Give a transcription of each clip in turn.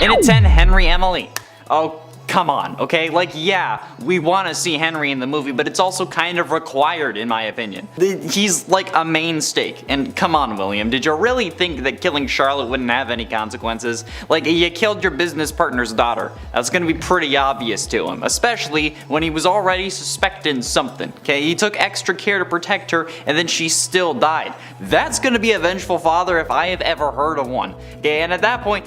And at 10, Henry Emily. Oh, come on, okay? Like, yeah, we want to see Henry in the movie, but it's also kind of required, in my opinion. He's like a mainstay. And come on, William, did you really think that killing Charlotte wouldn't have any consequences? Like, you killed your business partner's daughter. That's gonna be pretty obvious to him, especially when he was already suspecting something, okay? He took extra care to protect her, and then she still died. That's gonna be a vengeful father if I have ever heard of one, okay? And at that point,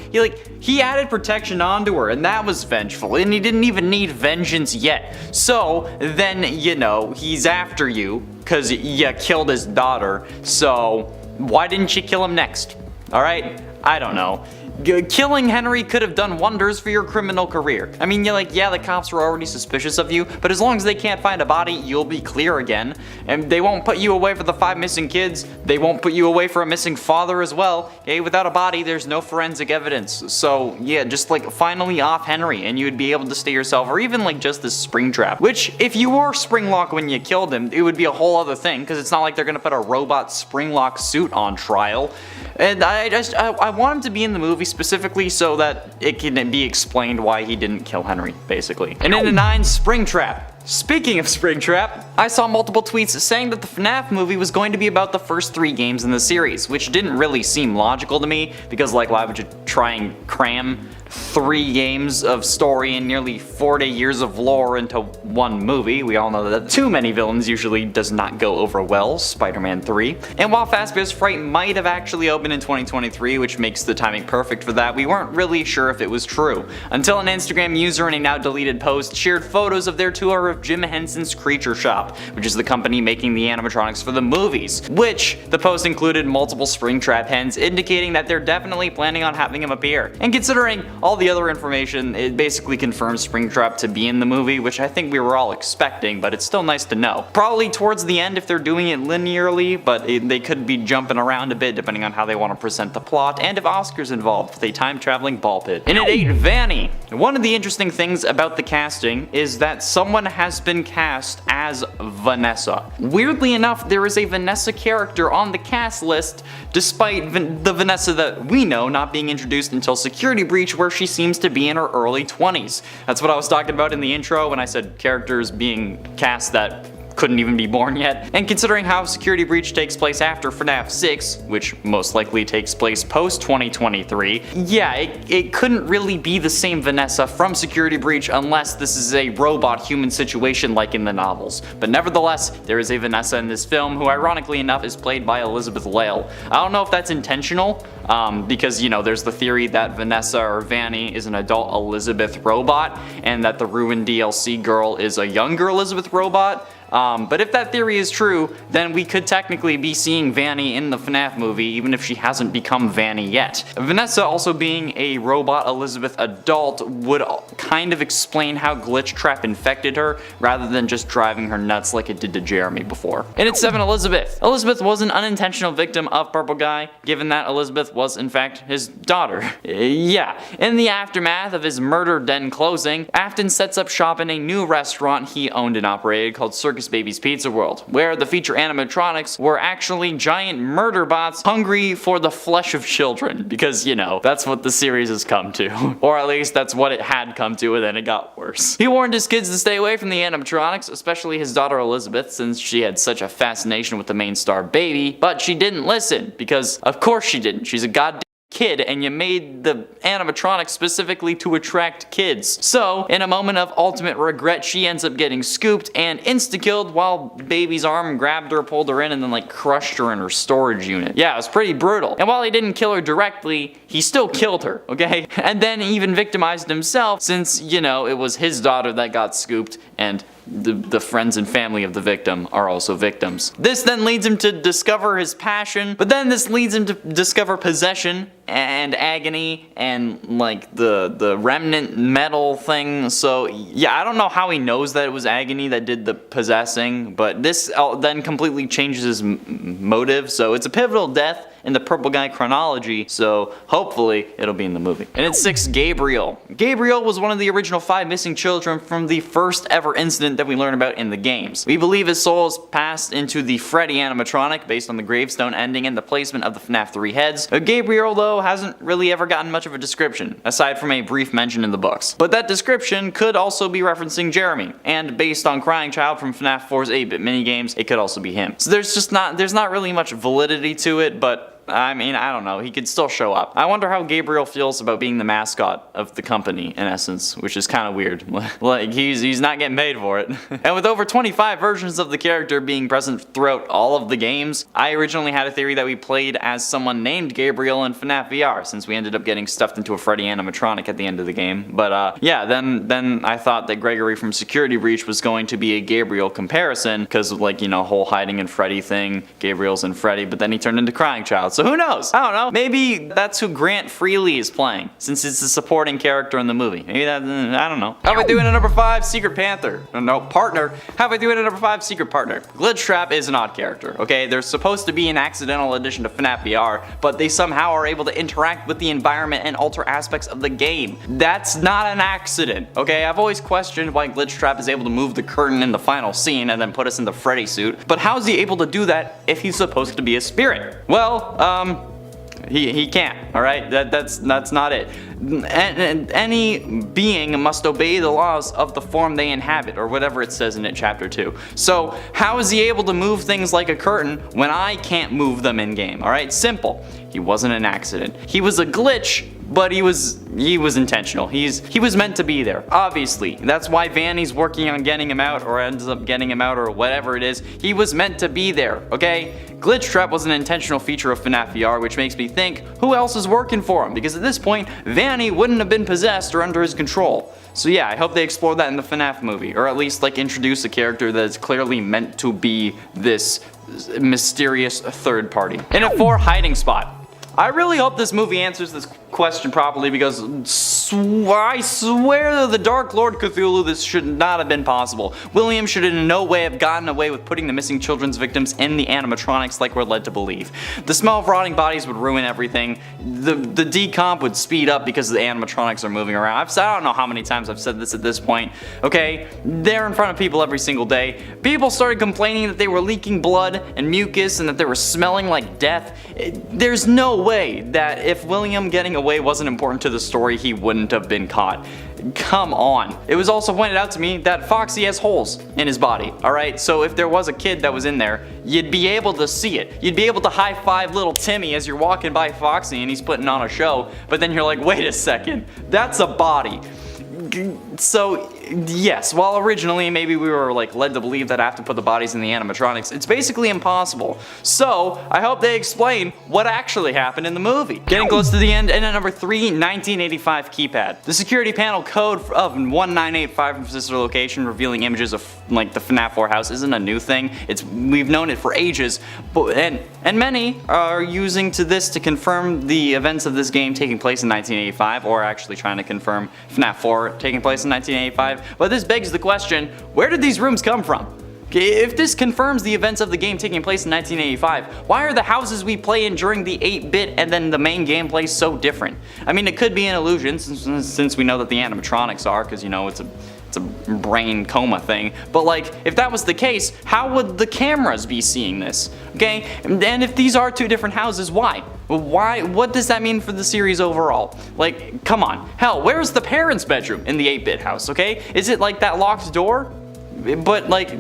he added protection onto her, and that was vengeful. And he didn't even need vengeance yet. So then, you know, he's after you because you killed his daughter. So why didn't you kill him next? Alright? I don't know. Killing Henry could have done wonders for your criminal career. I mean, you're like, yeah, the cops were already suspicious of you, but as long as they can't find a body, you'll be clear again. And they won't put you away for the 5 missing kids. They won't put you away for a missing father as well. Okay, without a body, there's no forensic evidence. So yeah, just like finally off Henry, and you would be able to stay yourself, or even like just this spring trap. Which, if you were Springlock when you killed him, it would be a whole other thing, because it's not like they're gonna put a robot Springlock suit on trial. And I want him to be in the movie specifically so that it can be explained why he didn't kill Henry, basically. And in a 9, Springtrap. Speaking of Springtrap, I saw multiple tweets saying that the FNAF movie was going to be about the first 3 games in the series, which didn't really seem logical to me, because like, why would you try and cram 3 games of story and nearly 40 years of lore into one movie? We all know that too many villains usually does not go over well, Spider-Man 3. And while Fazbear's Fright might have actually opened in 2023, which makes the timing perfect for that, we weren't really sure if it was true, until an Instagram user in a now deleted post shared photos of their tour of Jim Henson's Creature Shop, which is the company making the animatronics for the movies, which the post included multiple Springtrap hens, indicating that they're definitely planning on having him appear. And considering all the other information, it basically confirms Springtrap to be in the movie, which I think we were all expecting, but it's still nice to know. Probably towards the end if they're doing it linearly, but they could be jumping around a bit depending on how they want to present the plot, and if Oscar's involved with a time-traveling ball pit. And at 8, Vanny. One of the interesting things about the casting is that someone has been cast as Vanessa. Weirdly enough, there is a Vanessa character on the cast list, despite the Vanessa that we know not being introduced until Security Breach, where she seems to be in her early 20s. That's what I was talking about in the intro when I said characters being cast that couldn't even be born yet. And considering how Security Breach takes place after FNAF 6, which most likely takes place post 2023, yeah, it couldn't really be the same Vanessa from Security Breach unless this is a robot-human situation like in the novels. But nevertheless, there is a Vanessa in this film who, ironically enough, is played by Elizabeth Lail. I don't know if that's intentional, because, you know, there's the theory that Vanessa or Vanny is an adult Elizabeth robot, and that the ruined DLC girl is a younger Elizabeth robot. But if that theory is true, then we could technically be seeing Vanny in the FNAF movie, even if she hasn't become Vanny yet. Vanessa also being a robot Elizabeth adult would kind of explain how Glitchtrap infected her, rather than just driving her nuts like it did to Jeremy before. And at 7, Elizabeth. Elizabeth was an unintentional victim of Purple Guy, given that Elizabeth was in fact his daughter. Yeah. In the aftermath of his murder den closing, Afton sets up shop in a new restaurant he owned and operated called Circus Baby's Pizza World, where the feature animatronics were actually giant murder bots hungry for the flesh of children, because, you know, that's what the series has come to. Or at least that's what it had come to, and then it got worse. He warned his kids to stay away from the animatronics, especially his daughter Elizabeth, since she had such a fascination with the main star Baby, but she didn't listen, because of course she didn't. She's a goddamn kid, and you made the animatronics specifically to attract kids. So, in a moment of ultimate regret, she ends up getting scooped and insta-killed while Baby's arm grabbed her, pulled her in, and then like crushed her in her storage unit. Yeah, it was pretty brutal. And while he didn't kill her directly, he still killed her, okay? And then even victimized himself, since, you know, it was his daughter that got scooped, and the friends and family of the victim are also victims. This then leads him to discover his passion, but then this leads him to discover possession and agony and like the remnant metal thing. So yeah, I don't know how he knows that it was agony that did the possessing, but this then completely changes his motive. So it's a pivotal death in the Purple Guy chronology, so hopefully it'll be in the movie. And at 6, Gabriel. Gabriel was one of the original 5 missing children from the first ever incident that we learn about in the games. We believe his soul is passed into the Freddy animatronic based on the gravestone ending and the placement of the FNAF 3 heads. Gabriel, though, though, hasn't really ever gotten much of a description, aside from a brief mention in the books. But that description could also be referencing Jeremy, and based on Crying Child from FNAF 4's 8-bit minigames, it could also be him. So there's not really much validity to it, but I mean, I don't know, he could still show up. I wonder how Gabriel feels about being the mascot of the company, in essence, which is kind of weird. Like, he's not getting paid for it. And with over 25 versions of the character being present throughout all of the games, I originally had a theory that we played as someone named Gabriel in FNAF VR, since we ended up getting stuffed into a Freddy animatronic at the end of the game. But yeah, then I thought that Gregory from Security Breach was going to be a Gabriel comparison, because of, like, you know, whole hiding in Freddy thing, Gabriel's in Freddy, but then he turned into Crying Child. So who knows? I don't know. Maybe that's who Grant Freely is playing, since it's a supporting character in the movie. Maybe that, I don't know. How about doing a number 5 Secret Panther? No, partner. How about doing a number 5 Secret Partner? Glitchtrap is an odd character, okay? They're supposed to be an accidental addition to FNAF VR, but they somehow are able to interact with the environment and alter aspects of the game. That's not an accident, okay? I've always questioned why Glitchtrap is able to move the curtain in the final scene and then put us in the Freddy suit, but how is he able to do that if he's supposed to be a spirit? Well, he can't, alright? That's not it. Any being must obey the laws of the form they inhabit, or whatever it says in it, chapter 2. So, how is he able to move things like a curtain when I can't move them in game, alright? Simple. He wasn't an accident. He was a glitch, but he was intentional. He was meant to be there, obviously. That's why Vanny's working on getting him out, or ends up getting him out, or whatever it is. He was meant to be there, okay? Glitchtrap was an intentional feature of FNAF VR, which makes me think, who else is working for him? Because at this point, Vanny wouldn't have been possessed or under his control. So yeah, I hope they explore that in the FNAF movie, or at least like introduce a character that is clearly meant to be this mysterious third party. In a 4 hiding spot. I really hope this movie answers this question properly, because I swear to the Dark Lord Cthulhu this should not have been possible. William should in no way have gotten away with putting the missing children's victims in the animatronics like we're led to believe. The smell of rotting bodies would ruin everything. The decomp would speed up because the animatronics are moving around. I don't know how many times I've said this at this point. Okay, they're in front of people every single day. People started complaining that they were leaking blood and mucus and that they were smelling like death. There's no way that if William getting away wasn't important to the story, he wouldn't have been caught. Come on. It was also pointed out to me that Foxy has holes in his body, alright? So if there was a kid that was in there, you'd be able to see it. You'd be able to high-five little Timmy as you're walking by Foxy and he's putting on a show, but then you're like, wait a second, that's a body. So, yes, while originally maybe we were like led to believe that I have to put the bodies in the animatronics, it's basically impossible. So, I hope they explain what actually happened in the movie. Getting close to the end, and at number 3, 1985 keypad. The security panel code of 1985 from sister location revealing images of like the FNAF 4 house isn't a new thing. We've known it for ages, but and many are using this to confirm the events of this game taking place in 1985, or actually trying to confirm FNAF 4 taking place in 1985. But this begs the question, where did these rooms come from? If this confirms the events of the game taking place in 1985, why are the houses we play in during the 8-bit and then the main gameplay so different? I mean, it could be an illusion since we know that the animatronics are, because you know it's a brain coma thing, but like, if that was the case, how would the cameras be seeing this? Okay, and if these are 2 different houses, why? What does that mean for the series overall? Like, come on. Hell, where's the parents' bedroom in the 8-bit house, okay? Is it like that locked door? But like,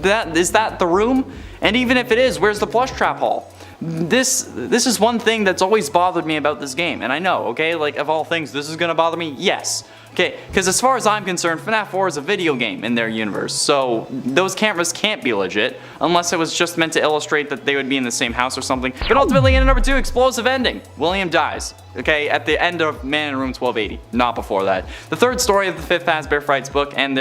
is that the room? And even if it is, where's the plush trap hall? This is one thing that's always bothered me about this game, and I know, okay, like of all things, this is gonna bother me? Yes. Okay, because as far as I'm concerned, FNAF 4 is a video game in their universe, so those cameras can't be legit, unless it was just meant to illustrate that they would be in the same house or something. But ultimately, in number 2, explosive ending. William dies, okay, at the end of Man in Room 1280, not before that. The 3rd story of the 5th Fazbear Frights book, and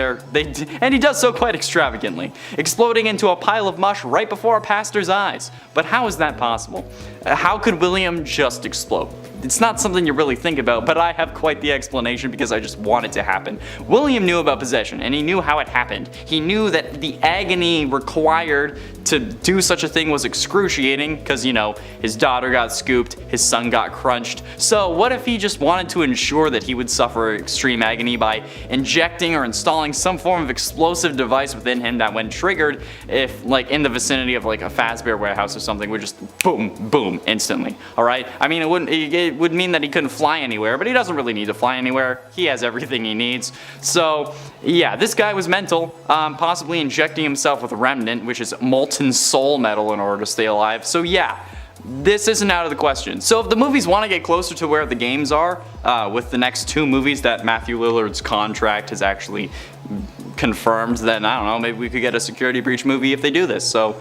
he does so quite extravagantly, exploding into a pile of mush right before a pastor's eyes. But how is that possible? How could William just explode? It's not something you really think about, but I have quite the explanation because I just want it to happen. William knew about possession, and he knew how it happened. He knew that the agony required to do such a thing was excruciating, because, you know, his daughter got scooped, his son got crunched. So what if he just wanted to ensure that he would suffer extreme agony by injecting or installing some form of explosive device within him that, when triggered, if like in the vicinity of like a Fazbear warehouse or something, would just boom, boom, instantly, alright? I mean, it would mean that he couldn't fly anywhere, but he doesn't really need to fly anywhere. He has everything he needs. So yeah, this guy was mental, possibly injecting himself with remnant, which is molten soul metal, in order to stay alive. So yeah, this isn't out of the question. So if the movies want to get closer to where the games are, with the next 2 movies that Matthew Lillard's contract has actually confirmed, then I don't know, maybe we could get a security breach movie if they do this. So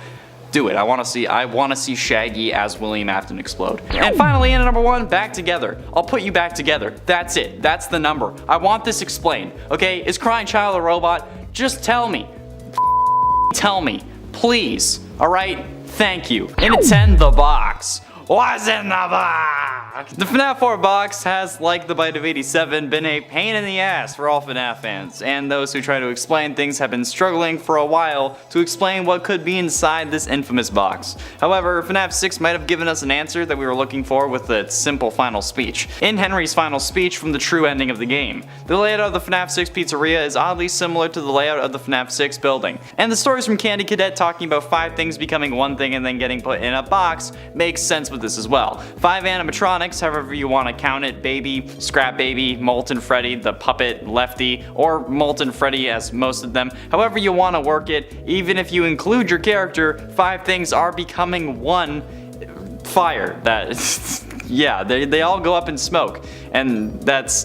do it. I want to see Shaggy as William Afton explode. And finally, in number 1, back together. I'll put you back together. That's it. That's the number. I want this explained. Okay? Is Crying Child a robot? Just tell me. Tell me. Please. Alright? Thank you. In at 10, the box. What's in the box? The FNAF 4 box has, like the Bite of 87, been a pain in the ass for all FNAF fans, and those who try to explain things have been struggling for a while to explain what could be inside this infamous box. However, FNAF 6 might have given us an answer that we were looking for with its simple final speech. In Henry's final speech from the true ending of the game, the layout of the FNAF 6 pizzeria is oddly similar to the layout of the FNAF 6 building, and the stories from Candy Cadet talking about 5 things becoming one thing and then getting put in a box makes sense with this as well. 5 animatronics, however you want to count it: Baby, Scrap Baby, Molten Freddy, the puppet, Lefty, or Molten Freddy as most of them. However you want to work it, even if you include your character, 5 things are becoming one fire. That yeah, they all go up in smoke, and that's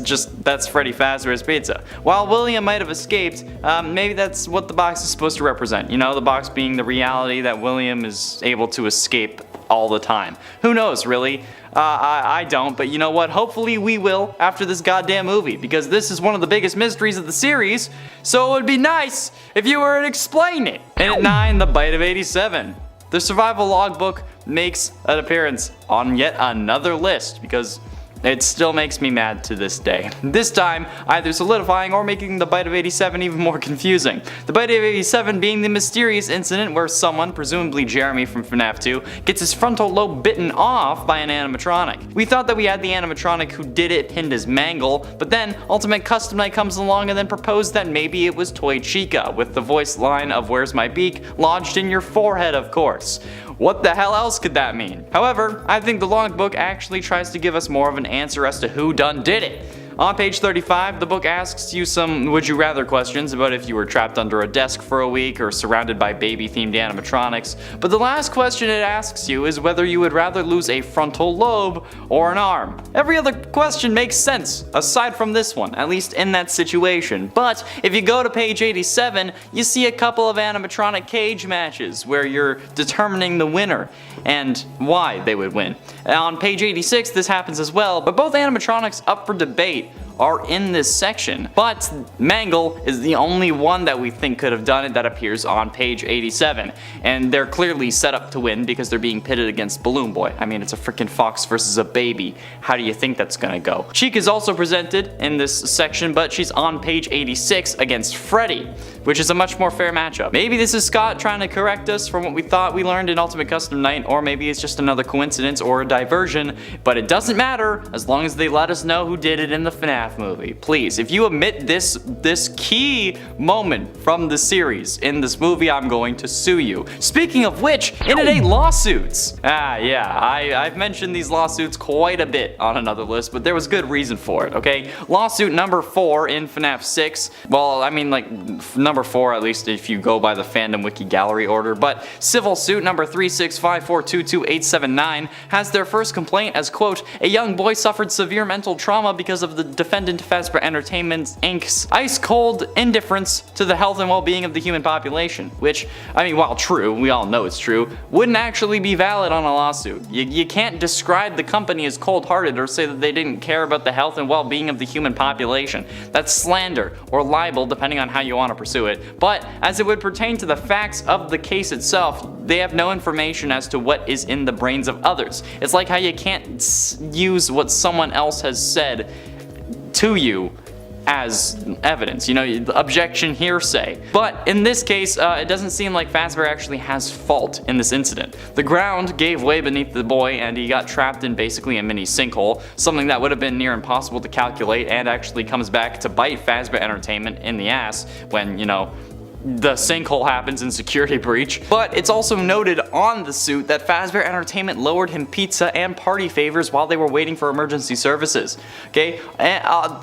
Freddy Fazbear's Pizza. While William might have escaped, maybe that's what the box is supposed to represent. You know, the box being the reality that William is able to escape all the time. Who knows, really? I don't, but you know what? Hopefully we will after this goddamn movie, because this is one of the biggest mysteries of the series, so it would be nice if you were to explain it. And at 9, the Bite of 87. The survival logbook makes an appearance on yet another list, because it still makes me mad to this day. This time, either solidifying or making the Bite of 87 even more confusing. The Bite of 87 being the mysterious incident where someone, presumably Jeremy from FNAF 2, gets his frontal lobe bitten off by an animatronic. We thought that we had the animatronic who did it pinned as Mangle, but then Ultimate Custom Night comes along and then proposed that maybe it was Toy Chica, with the voice line of "Where's my beak?" lodged in your forehead, of course. What the hell else could that mean? However, I think the logbook actually tries to give us more of an answer as to who done did it. On page 35, the book asks you some would you rather questions about if you were trapped under a desk for a week or surrounded by baby-themed animatronics, but the last question it asks you is whether you would rather lose a frontal lobe or an arm. Every other question makes sense, aside from this one, at least in that situation. But if you go to page 87, you see a couple of animatronic cage matches where you're determining the winner and why they would win. On page 86, this happens as well, but both animatronics up for debate are in this section, but Mangle is the only one that we think could have done it that appears on page 87, and they're clearly set up to win because they're being pitted against Balloon Boy. I mean, it's a freaking fox versus a baby. How do you think that's gonna go? Cheek is also presented in this section, but she's on page 86 against Freddy, which is a much more fair matchup. Maybe this is Scott trying to correct us from what we thought we learned in Ultimate Custom Night, or maybe it's just another coincidence or a diversion, but it doesn't matter as long as they let us know who did it in the FNAF movie. Please, if you omit this key moment from the series in this movie, I'm going to sue you. Speaking of which, in-a-day lawsuits. Yeah, I've mentioned these lawsuits quite a bit on another list, but there was good reason for it, okay? Lawsuit number 4 in FNAF 6. Well, I mean, like, number 4 at least if you go by the fandom wiki gallery order, but civil suit number 365422879 has their first complaint as, quote, a young boy suffered severe mental trauma because of the defendant Fazbear Entertainment Inc.'s ice-cold indifference to the health and well-being of the human population, which, I mean, while true, we all know it's true, wouldn't actually be valid on a lawsuit. You can't describe the company as cold-hearted or say that they didn't care about the health and well-being of the human population. That's slander or libel, depending on how you want to pursue it. But as it would pertain to the facts of the case itself, they have no information as to what is in the brains of others. It's like how you can't use what someone else has said to you as evidence, you know, objection, hearsay. But in this case, it doesn't seem like Fazbear actually has fault in this incident. The ground gave way beneath the boy and he got trapped in basically a mini sinkhole, something that would have been near impossible to calculate and actually comes back to bite Fazbear Entertainment in the ass when, you know, the sinkhole happens in security breach. But it's also noted on the suit that Fazbear Entertainment lowered him pizza and party favors while they were waiting for emergency services. Okay,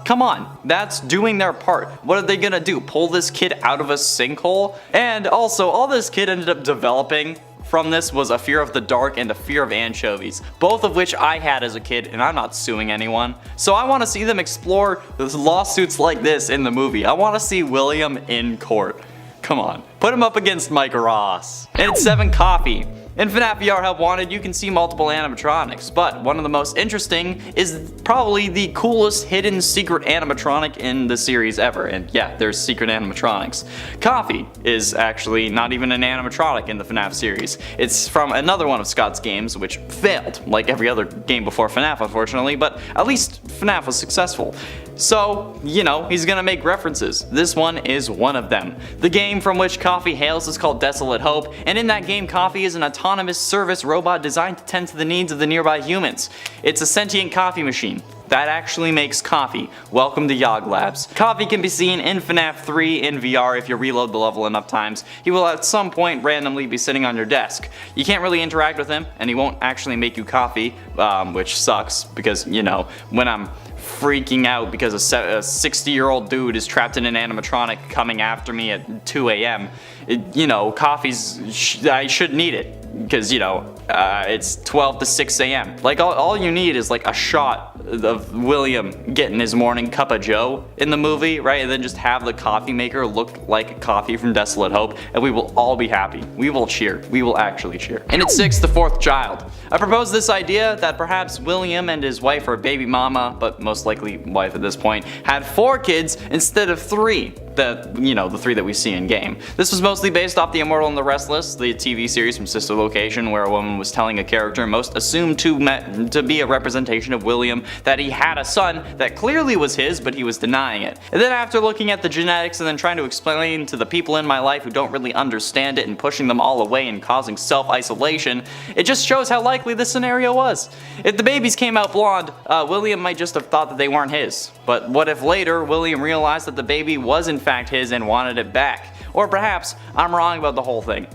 come on, that's doing their part. What are they gonna do? Pull this kid out of a sinkhole? And also, all this kid ended up developing from this was a fear of the dark and a fear of anchovies, both of which I had as a kid, and I'm not suing anyone. So I want to see them explore lawsuits like this in the movie. I want to see William in court. Come on, put him up against Mike Ross. And it's 7 Coffee. In FNAF VR Help Wanted, you can see multiple animatronics, but one of the most interesting is probably the coolest hidden secret animatronic in the series ever. And yeah, there's secret animatronics. Coffee is actually not even an animatronic in the FNAF series. It's from another one of Scott's games, which failed, like every other game before FNAF, unfortunately, but at least FNAF was successful. So, you know, he's gonna make references. This one is one of them. The game from which Coffee hails is called Desolate Hope, and in that game, Coffee is an autonomous service robot designed to tend to the needs of the nearby humans. It's a sentient coffee machine that actually makes coffee. Welcome to Yog Labs. Coffee can be seen in FNAF 3 in VR if you reload the level enough times. He will at some point randomly be sitting on your desk. You can't really interact with him, and he won't actually make you coffee, which sucks because, you know, when I'm freaking out because a 60-year-old dude is trapped in an animatronic coming after me at 2 a.m. You know, I should need it because, you know, it's 12 to 6 a.m. Like, all you need is like a shot of William getting his morning cup of joe in the movie, right? And then just have the coffee maker look like coffee from Desolate Hope, and we will all be happy. We will cheer. We will actually cheer. And at 6, the 4th child. I proposed this idea that perhaps William and his wife or baby mama, but most likely wife at this point, had 4 kids instead of 3. The 3 that we see in game. This was mostly based off The Immortal and the Restless, the TV series from Sister Location, where a woman was telling a character most assumed to be a representation of William that he had a son that clearly was his, but he was denying it. And then after looking at the genetics and then trying to explain to the people in my life who don't really understand it and pushing them all away and causing self-isolation, it just shows how likely this scenario was. If the babies came out blonde, William might just have thought that they weren't his. But what if later William realized that the baby was in fact his and wanted it back? Or perhaps I'm wrong about the whole thing.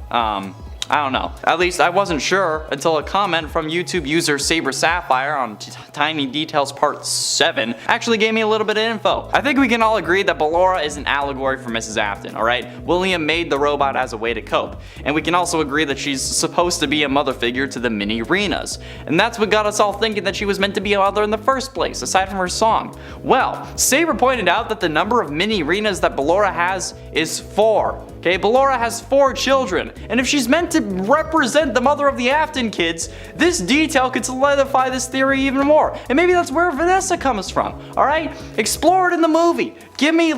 I don't know. At least I wasn't sure until a comment from YouTube user Saber Sapphire on Tiny Details Part 7 actually gave me a little bit of info. I think we can all agree that Ballora is an allegory for Mrs. Afton, alright? William made the robot as a way to cope. And we can also agree that she's supposed to be a mother figure to the mini Renas. And that's what got us all thinking that she was meant to be a mother in the first place, aside from her song. Well, Saber pointed out that the number of mini Renas that Ballora has is 4. Okay, Ballora has 4 children, and if she's meant to represent the mother of the Afton kids, this detail could solidify this theory even more. And maybe that's where Vanessa comes from. Alright? Explore it in the movie. Give me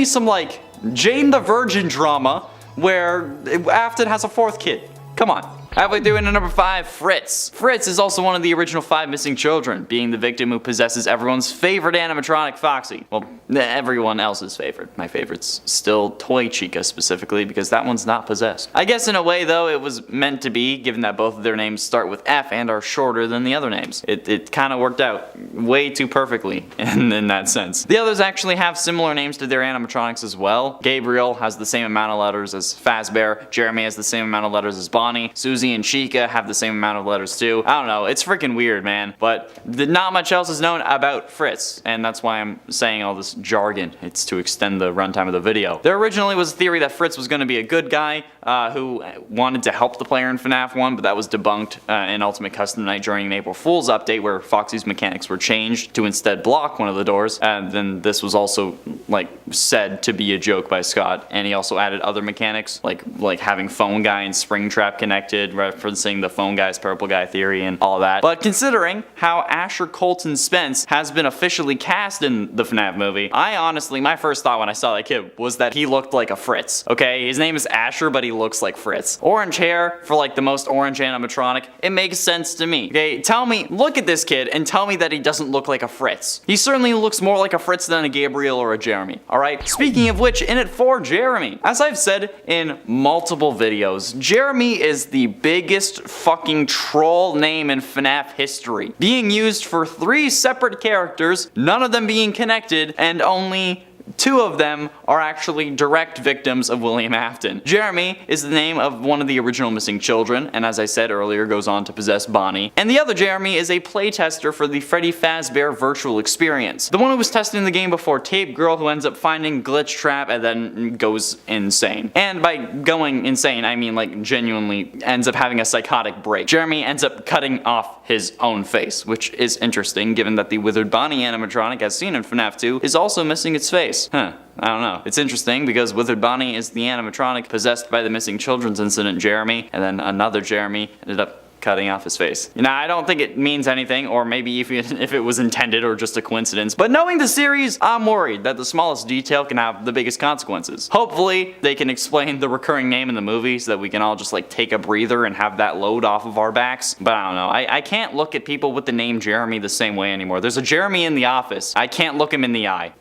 some like Jane the Virgin drama where Afton has a 4th kid. Come on. Halfway through into number 5, Fritz. Fritz is also one of the original 5 missing children, being the victim who possesses everyone's favorite animatronic Foxy. Well, everyone else's favorite. My favorite's still Toy Chica specifically, because that one's not possessed. I guess in a way though, it was meant to be, given that both of their names start with F and are shorter than the other names. It kind of worked out way too perfectly in that sense. The others actually have similar names to their animatronics as well. Gabriel has the same amount of letters as Fazbear, Jeremy has the same amount of letters as Bonnie, Susie and Chica have the same amount of letters too. I don't know, it's freaking weird, man. But not much else is known about Fritz, and that's why I'm saying all this jargon. It's to extend the runtime of the video. There originally was a theory that Fritz was going to be a good guy who wanted to help the player in FNAF 1, but that was debunked in Ultimate Custom Night during an April Fool's update where Foxy's mechanics were changed to instead block one of the doors. And then this was also like said to be a joke by Scott, and he also added other mechanics like having Phone Guy and Springtrap connected, referencing the Phone Guy's Purple Guy theory and all that. But considering how Asher Colton Spence has been officially cast in the FNAF movie, I honestly, my first thought when I saw that kid was that he looked like a Fritz. Okay, his name is Asher, but he looks like Fritz. Orange hair for like the most orange animatronic, it makes sense to me. Okay, tell me, look at this kid and tell me that he doesn't look like a Fritz. He certainly looks more like a Fritz than a Gabriel or a Jeremy, alright? Speaking of which, in it for Jeremy. As I've said in multiple videos, Jeremy is the biggest fucking troll name in FNAF history, being used for 3 separate characters, none of them being connected, and only 2 of them are actually direct victims of William Afton. Jeremy is the name of one of the original missing children, and as I said earlier, goes on to possess Bonnie. And the other Jeremy is a playtester for the Freddy Fazbear virtual experience. The one who was testing the game before Tape Girl, who ends up finding Glitch Trap and then goes insane. And by going insane, I mean like genuinely ends up having a psychotic break. Jeremy ends up cutting off his own face, which is interesting given that the Withered Bonnie animatronic as seen in FNAF 2 is also missing its face. Huh. I don't know. It's interesting because Withered Bonnie is the animatronic possessed by the missing children's incident Jeremy, and then another Jeremy ended up cutting off his face. Now, I don't think it means anything, or maybe if it was intended or just a coincidence, but knowing the series, I'm worried that the smallest detail can have the biggest consequences. Hopefully, they can explain the recurring name in the movie so that we can all just like take a breather and have that load off of our backs, but I don't know. I can't look at people with the name Jeremy the same way anymore. There's a Jeremy in the office. I can't look him in the eye.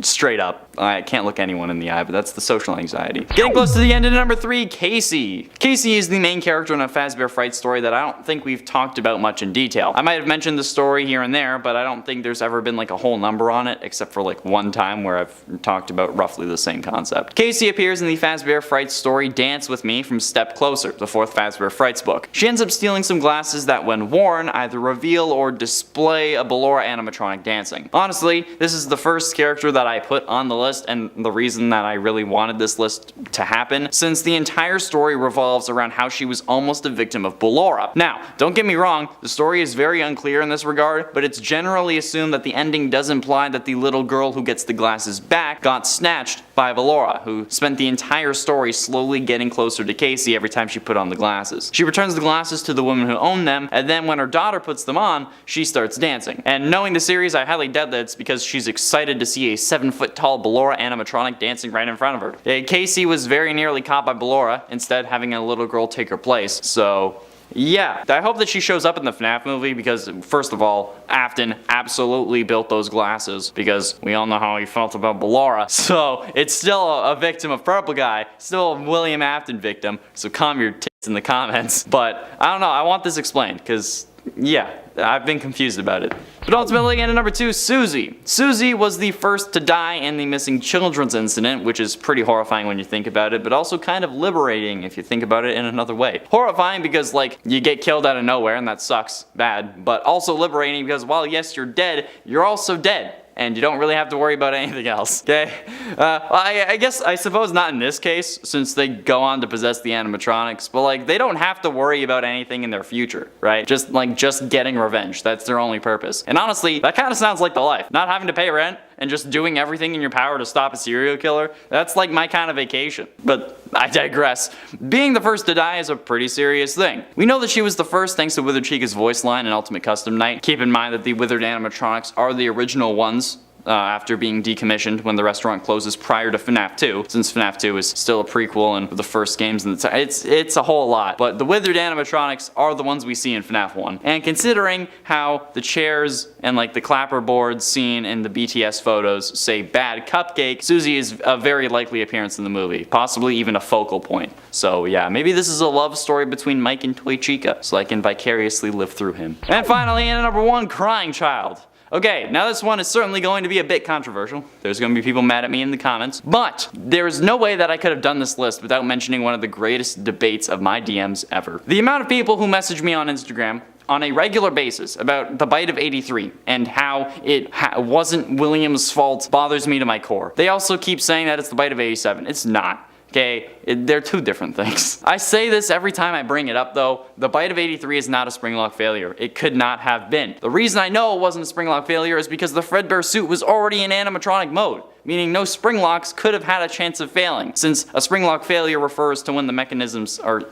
Straight up. I can't look anyone in the eye, but that's the social anxiety. Getting close to the end of number 3, Casey. Casey is the main character in a Fazbear Fright story that I don't think we've talked about much in detail. I might have mentioned the story here and there, but I don't think there's ever been like a whole number on it, except for like one time where I've talked about roughly the same concept. Casey appears in the Fazbear Fright story Dance With Me from Step Closer, the 4th Fazbear Frights book. She ends up stealing some glasses that when worn either reveal or display a Ballora animatronic dancing. Honestly, this is the first character that I put on the list, and the reason that I really wanted this list to happen, since the entire story revolves around how she was almost a victim of Ballora. Now, don't get me wrong, the story is very unclear in this regard, but it's generally assumed that the ending does imply that the little girl who gets the glasses back got snatched by Ballora, who spent the entire story slowly getting closer to Casey every time she put on the glasses. She returns the glasses to the woman who owned them, and then when her daughter puts them on, she starts dancing. And knowing the series, I highly doubt that it's because she's excited to see a 7-foot-tall Ballora animatronic dancing right in front of her. Casey was very nearly caught by Ballora, instead having a little girl take her place, so yeah, I hope that she shows up in the FNAF movie because, first of all, Afton absolutely built those glasses because we all know how he felt about Ballora. So it's still a victim of Purple Guy, still a William Afton victim, so calm your tits in the comments. But I don't know, I want this explained because, yeah, I've been confused about it. But ultimately, at number 2, Susie. Susie was the first to die in the missing children's incident, which is pretty horrifying when you think about it, but also kind of liberating if you think about it in another way. Horrifying because, like, you get killed out of nowhere, and that sucks bad, but also liberating because while yes, you're dead, you're also dead. And you don't really have to worry about anything else, okay? I suppose not in this case, since they go on to possess the animatronics, but like, they don't have to worry about anything in their future, right? Just getting revenge, that's their only purpose. And honestly, that kind of sounds like the life. Not having to pay rent, and just doing everything in your power to stop a serial killer, that's like my kind of vacation. But I digress. Being the first to die is a pretty serious thing. We know that she was the first thanks to Withered Chica's voice line in Ultimate Custom Night. Keep in mind that the Withered animatronics are the original ones, after being decommissioned when the restaurant closes prior to FNAF 2, since FNAF 2 is still a prequel and the first games in the it's a whole lot. But the Withered animatronics are the ones we see in FNAF 1. And considering how the chairs and like the clapper boards seen in the BTS photos say Bad Cupcake, Susie is a very likely appearance in the movie, possibly even a focal point. So yeah, maybe this is a love story between Mike and Toy Chica, so I can vicariously live through him. And finally, in number 1, Crying Child. Okay, now this one is certainly going to be a bit controversial. There's going to be people mad at me in the comments, but there is no way that I could have done this list without mentioning one of the greatest debates of my DMs ever. The amount of people who message me on Instagram on a regular basis about the bite of 83 and how it wasn't William's fault bothers me to my core. They also keep saying that it's the bite of 87. It's not. Okay, they're two different things. I say this every time I bring it up though, the bite of 83 is not a springlock failure. It could not have been. The reason I know it wasn't a springlock failure is because the Fredbear suit was already in animatronic mode, meaning no springlocks could have had a chance of failing, since a springlock failure refers to when the mechanisms are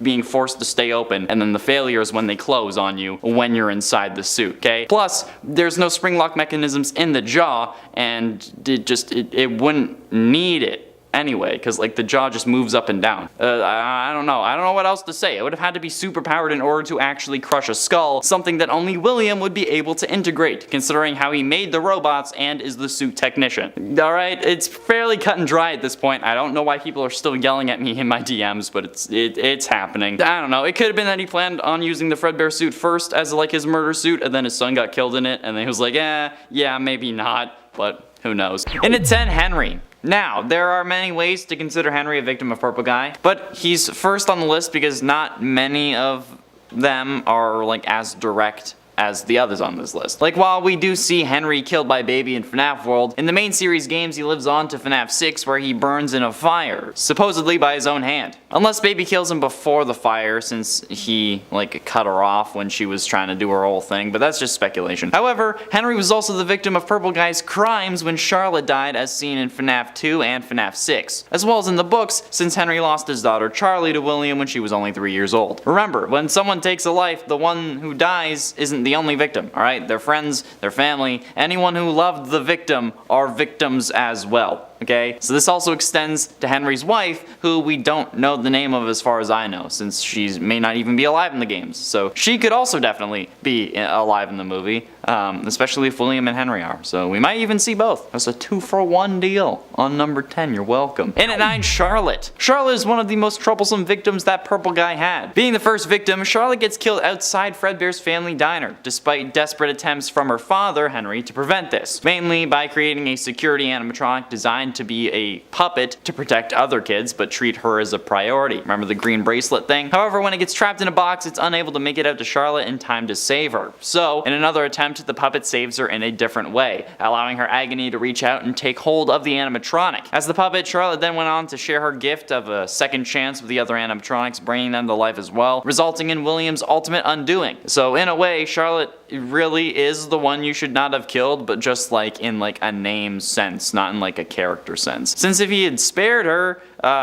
being forced to stay open, and then the failure is when they close on you when you're inside the suit, okay? Plus, there's no springlock mechanisms in the jaw, and it wouldn't need it anyway, because like the jaw just moves up and down. I don't know what else to say. It would have had to be super powered in order to actually crush a skull, something that only William would be able to integrate, considering how he made the robots and is the suit technician. Alright, it's fairly cut and dry at this point. I don't know why people are still yelling at me in my DMs, but it's happening. I don't know, it could have been that he planned on using the Fredbear suit first as like his murder suit, and then his son got killed in it, and then he was like, yeah, maybe not, but who knows. And at 10, Henry. Now, there are many ways to consider Henry a victim of Purple Guy, but he's first on the list because not many of them are like as direct as the others on this list. Like, while we do see Henry killed by Baby in FNAF World, in the main series games he lives on to FNAF 6 where he burns in a fire, supposedly by his own hand. Unless Baby kills him before the fire, since he like cut her off when she was trying to do her whole thing, but that's just speculation. However, Henry was also the victim of Purple Guy's crimes when Charlotte died, as seen in FNAF 2 and FNAF 6, as well as in the books, since Henry lost his daughter Charlie to William when she was only 3 years old. Remember, when someone takes a life, the one who dies isn't the only victim, alright? Their friends, their family, anyone who loved the victim are victims as well. Okay, so this also extends to Henry's wife, who we don't know the name of as far as I know, since she may not even be alive in the games. So she could also definitely be alive in the movie, especially if William and Henry are. So we might even see both. That's a 2-for-1 deal on number 10, you're welcome. And at 9, Charlotte. Charlotte is one of the most troublesome victims that Purple Guy had. Being the first victim, Charlotte gets killed outside Fredbear's family diner, despite desperate attempts from her father, Henry, to prevent this, mainly by creating a security animatronic designed to be a puppet to protect other kids, but treat her as a priority. Remember the green bracelet thing? However, when it gets trapped in a box, it's unable to make it out to Charlotte in time to save her. So, in another attempt, the puppet saves her in a different way, allowing her agony to reach out and take hold of the animatronic. As the puppet, Charlotte then went on to share her gift of a second chance with the other animatronics, bringing them to life as well, resulting in William's ultimate undoing. So, in a way, Charlotte really is the one you should not have killed, but just like in like a name sense, not in like a character sense. Since if he had spared her,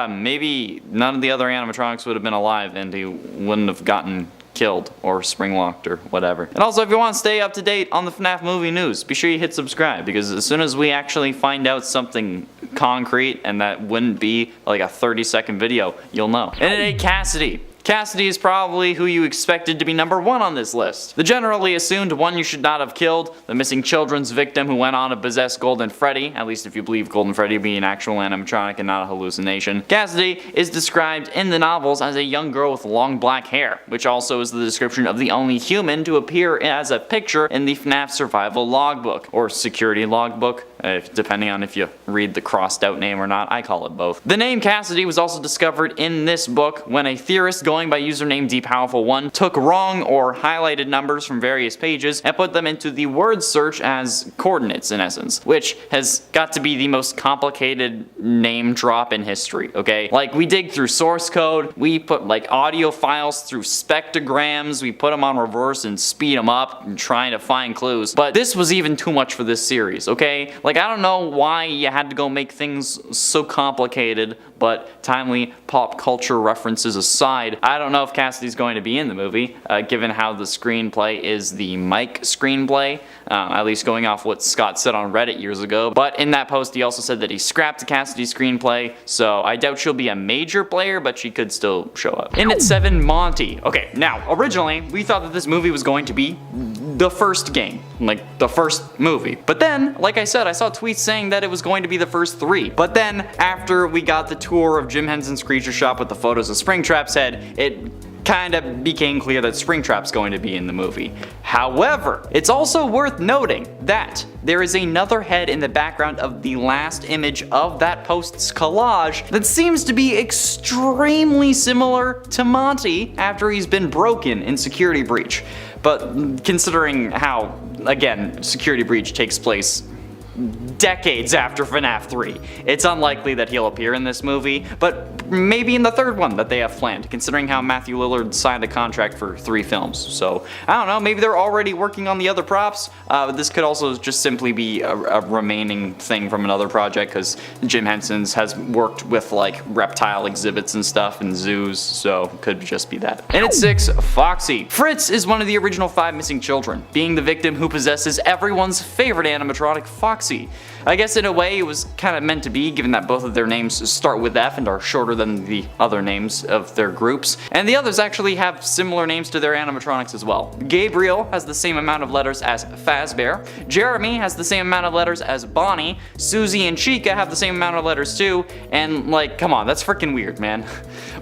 maybe none of the other animatronics would have been alive and he wouldn't have gotten killed or spring-locked or whatever. And also, if you want to stay up to date on the FNAF movie news, be sure you hit subscribe, because as soon as we actually find out something concrete, and that wouldn't be like a 30-second video, you'll know. And at 8, Cassidy. Cassidy is probably who you expected to be number 1 on this list. The generally assumed one you should not have killed, the missing children's victim who went on to possess Golden Freddy, at least if you believe Golden Freddy to be an actual animatronic and not a hallucination. Cassidy is described in the novels as a young girl with long black hair, which also is the description of the only human to appear as a picture in the FNAF survival logbook, or security logbook, depending on if you read the crossed out name or not. I call it both. The name Cassidy was also discovered in this book when a theorist going by username DPowerful1 took wrong or highlighted numbers from various pages and put them into the word search as coordinates, in essence, which has got to be the most complicated name drop in history, okay? Like, we dig through source code, we put like audio files through spectrograms, we put them on reverse and speed them up and trying to find clues, but this was even too much for this series, okay? Like, I don't know why you had to go make things so complicated, but timely pop culture references aside, I don't know if Cassidy's going to be in the movie, given how the screenplay is the Mike screenplay, at least going off what Scott said on Reddit years ago. But in that post, he also said that he scrapped the Cassidy screenplay, so I doubt she'll be a major player, but she could still show up. And at 7, Monty. Okay, now, originally, we thought that this movie was going to be the first game, like the first movie. But then, like I said, I saw tweets saying that it was going to be the first 3. But then, after we got the tour of Jim Henson's Creature Shop with the photos of Springtrap's head, it kind of became clear that Springtrap's going to be in the movie. However, it's also worth noting that there is another head in the background of the last image of that post's collage that seems to be extremely similar to Monty after he's been broken in Security Breach. But considering how, again, Security Breach takes place decades after FNAF 3. It's unlikely that he'll appear in this movie, but maybe in the third one that they have planned, considering how Matthew Lillard signed a contract for 3 films. So, I don't know, maybe they're already working on the other props. This could also just simply be a remaining thing from another project, because Jim Henson's has worked with like reptile exhibits and stuff in zoos, so could just be that. And at 6, Foxy. Fritz is one of the original 5 missing children, being the victim who possesses everyone's favorite animatronic, Foxy. I guess in a way it was kind of meant to be, given that both of their names start with F and are shorter than the other names of their groups. And the others actually have similar names to their animatronics as well. Gabriel has the same amount of letters as Fazbear, Jeremy has the same amount of letters as Bonnie, Susie and Chica have the same amount of letters too, and like, come on, that's freaking weird, man.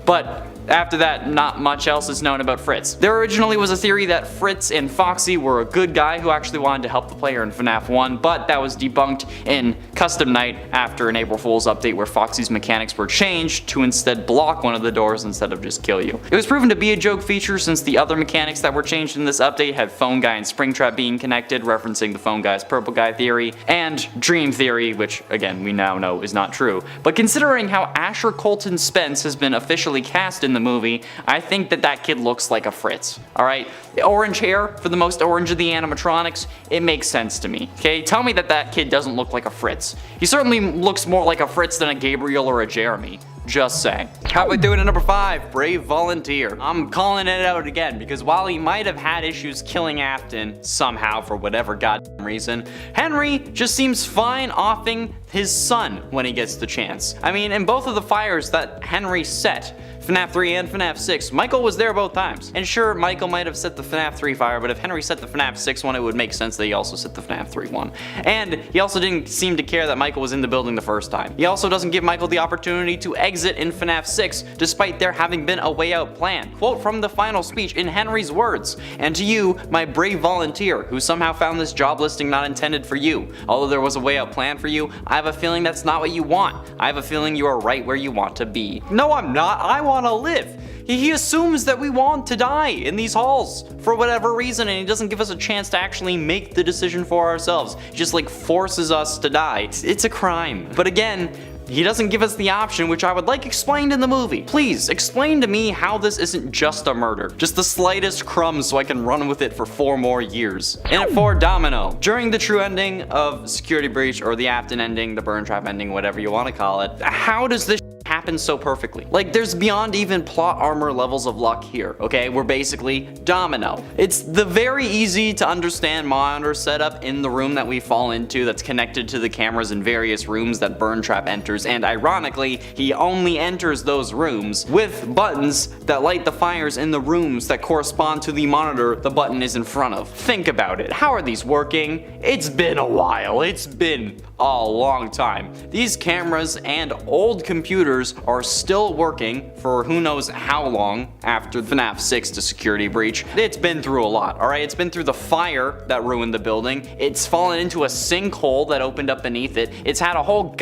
But After that, not much else is known about Fritz. There originally was a theory that Fritz and Foxy were a good guy who actually wanted to help the player in FNAF 1, but that was debunked in Custom Night after an April Fool's update where Foxy's mechanics were changed to instead block one of the doors instead of just kill you. It was proven to be a joke feature since the other mechanics that were changed in this update had Phone Guy and Springtrap being connected, referencing the Phone Guy's Purple Guy theory, and Dream theory, which again we now know is not true. But considering how Asher Colton Spence has been officially cast in the movie, I think that kid looks like a Fritz. Alright? Orange hair, for the most orange of the animatronics, it makes sense to me. Okay? Tell me that kid doesn't look like a Fritz. He certainly looks more like a Fritz than a Gabriel or a Jeremy. Just saying. How about doing at number 5, Brave Volunteer? I'm calling it out again because while he might have had issues killing Afton somehow for whatever goddamn reason, Henry just seems fine offing his son when he gets the chance. I mean, in both of the fires that Henry set, FNAF 3 and FNAF 6, Michael was there both times. And sure, Michael might have set the FNAF 3 fire, but if Henry set the FNAF 6 one, it would make sense that he also set the FNAF 3 one. And he also didn't seem to care that Michael was in the building the first time. He also doesn't give Michael the opportunity to exit in FNAF 6, despite there having been a way out plan. Quote from the final speech in Henry's words, "And to you, my brave volunteer, who somehow found this job listing not intended for you. Although there was a way out plan for you, I have a feeling that's not what you want. I have a feeling you are right where you want to be." No, I'm not. I want to live. He assumes that we want to die in these halls for whatever reason, and he doesn't give us a chance to actually make the decision for ourselves. He just like forces us to die. It's a crime. But again, he doesn't give us the option, which I would like explained in the movie. Please, explain to me how this isn't just a murder. Just the slightest crumb so I can run with it for 4 more years. And at 4, Domino. During the true ending of Security Breach, or the Afton ending, the Burn Trap ending, whatever you want to call it, how does this happen so perfectly? Like, there's beyond even plot armor levels of luck here, okay? We're basically Domino. It's the very easy to understand monitor setup in the room that we fall into that's connected to the cameras in various rooms that Burn Trap enters, and ironically, he only enters those rooms with buttons that light the fires in the rooms that correspond to the monitor the button is in front of. Think about it. How are these working? It's been a while. It's been a long time. These cameras and old computers are still working for who knows how long after FNAF 6 to Security Breach. It's been through a lot, alright? It's been through the fire that ruined the building. It's fallen into a sinkhole that opened up beneath it. It's had a whole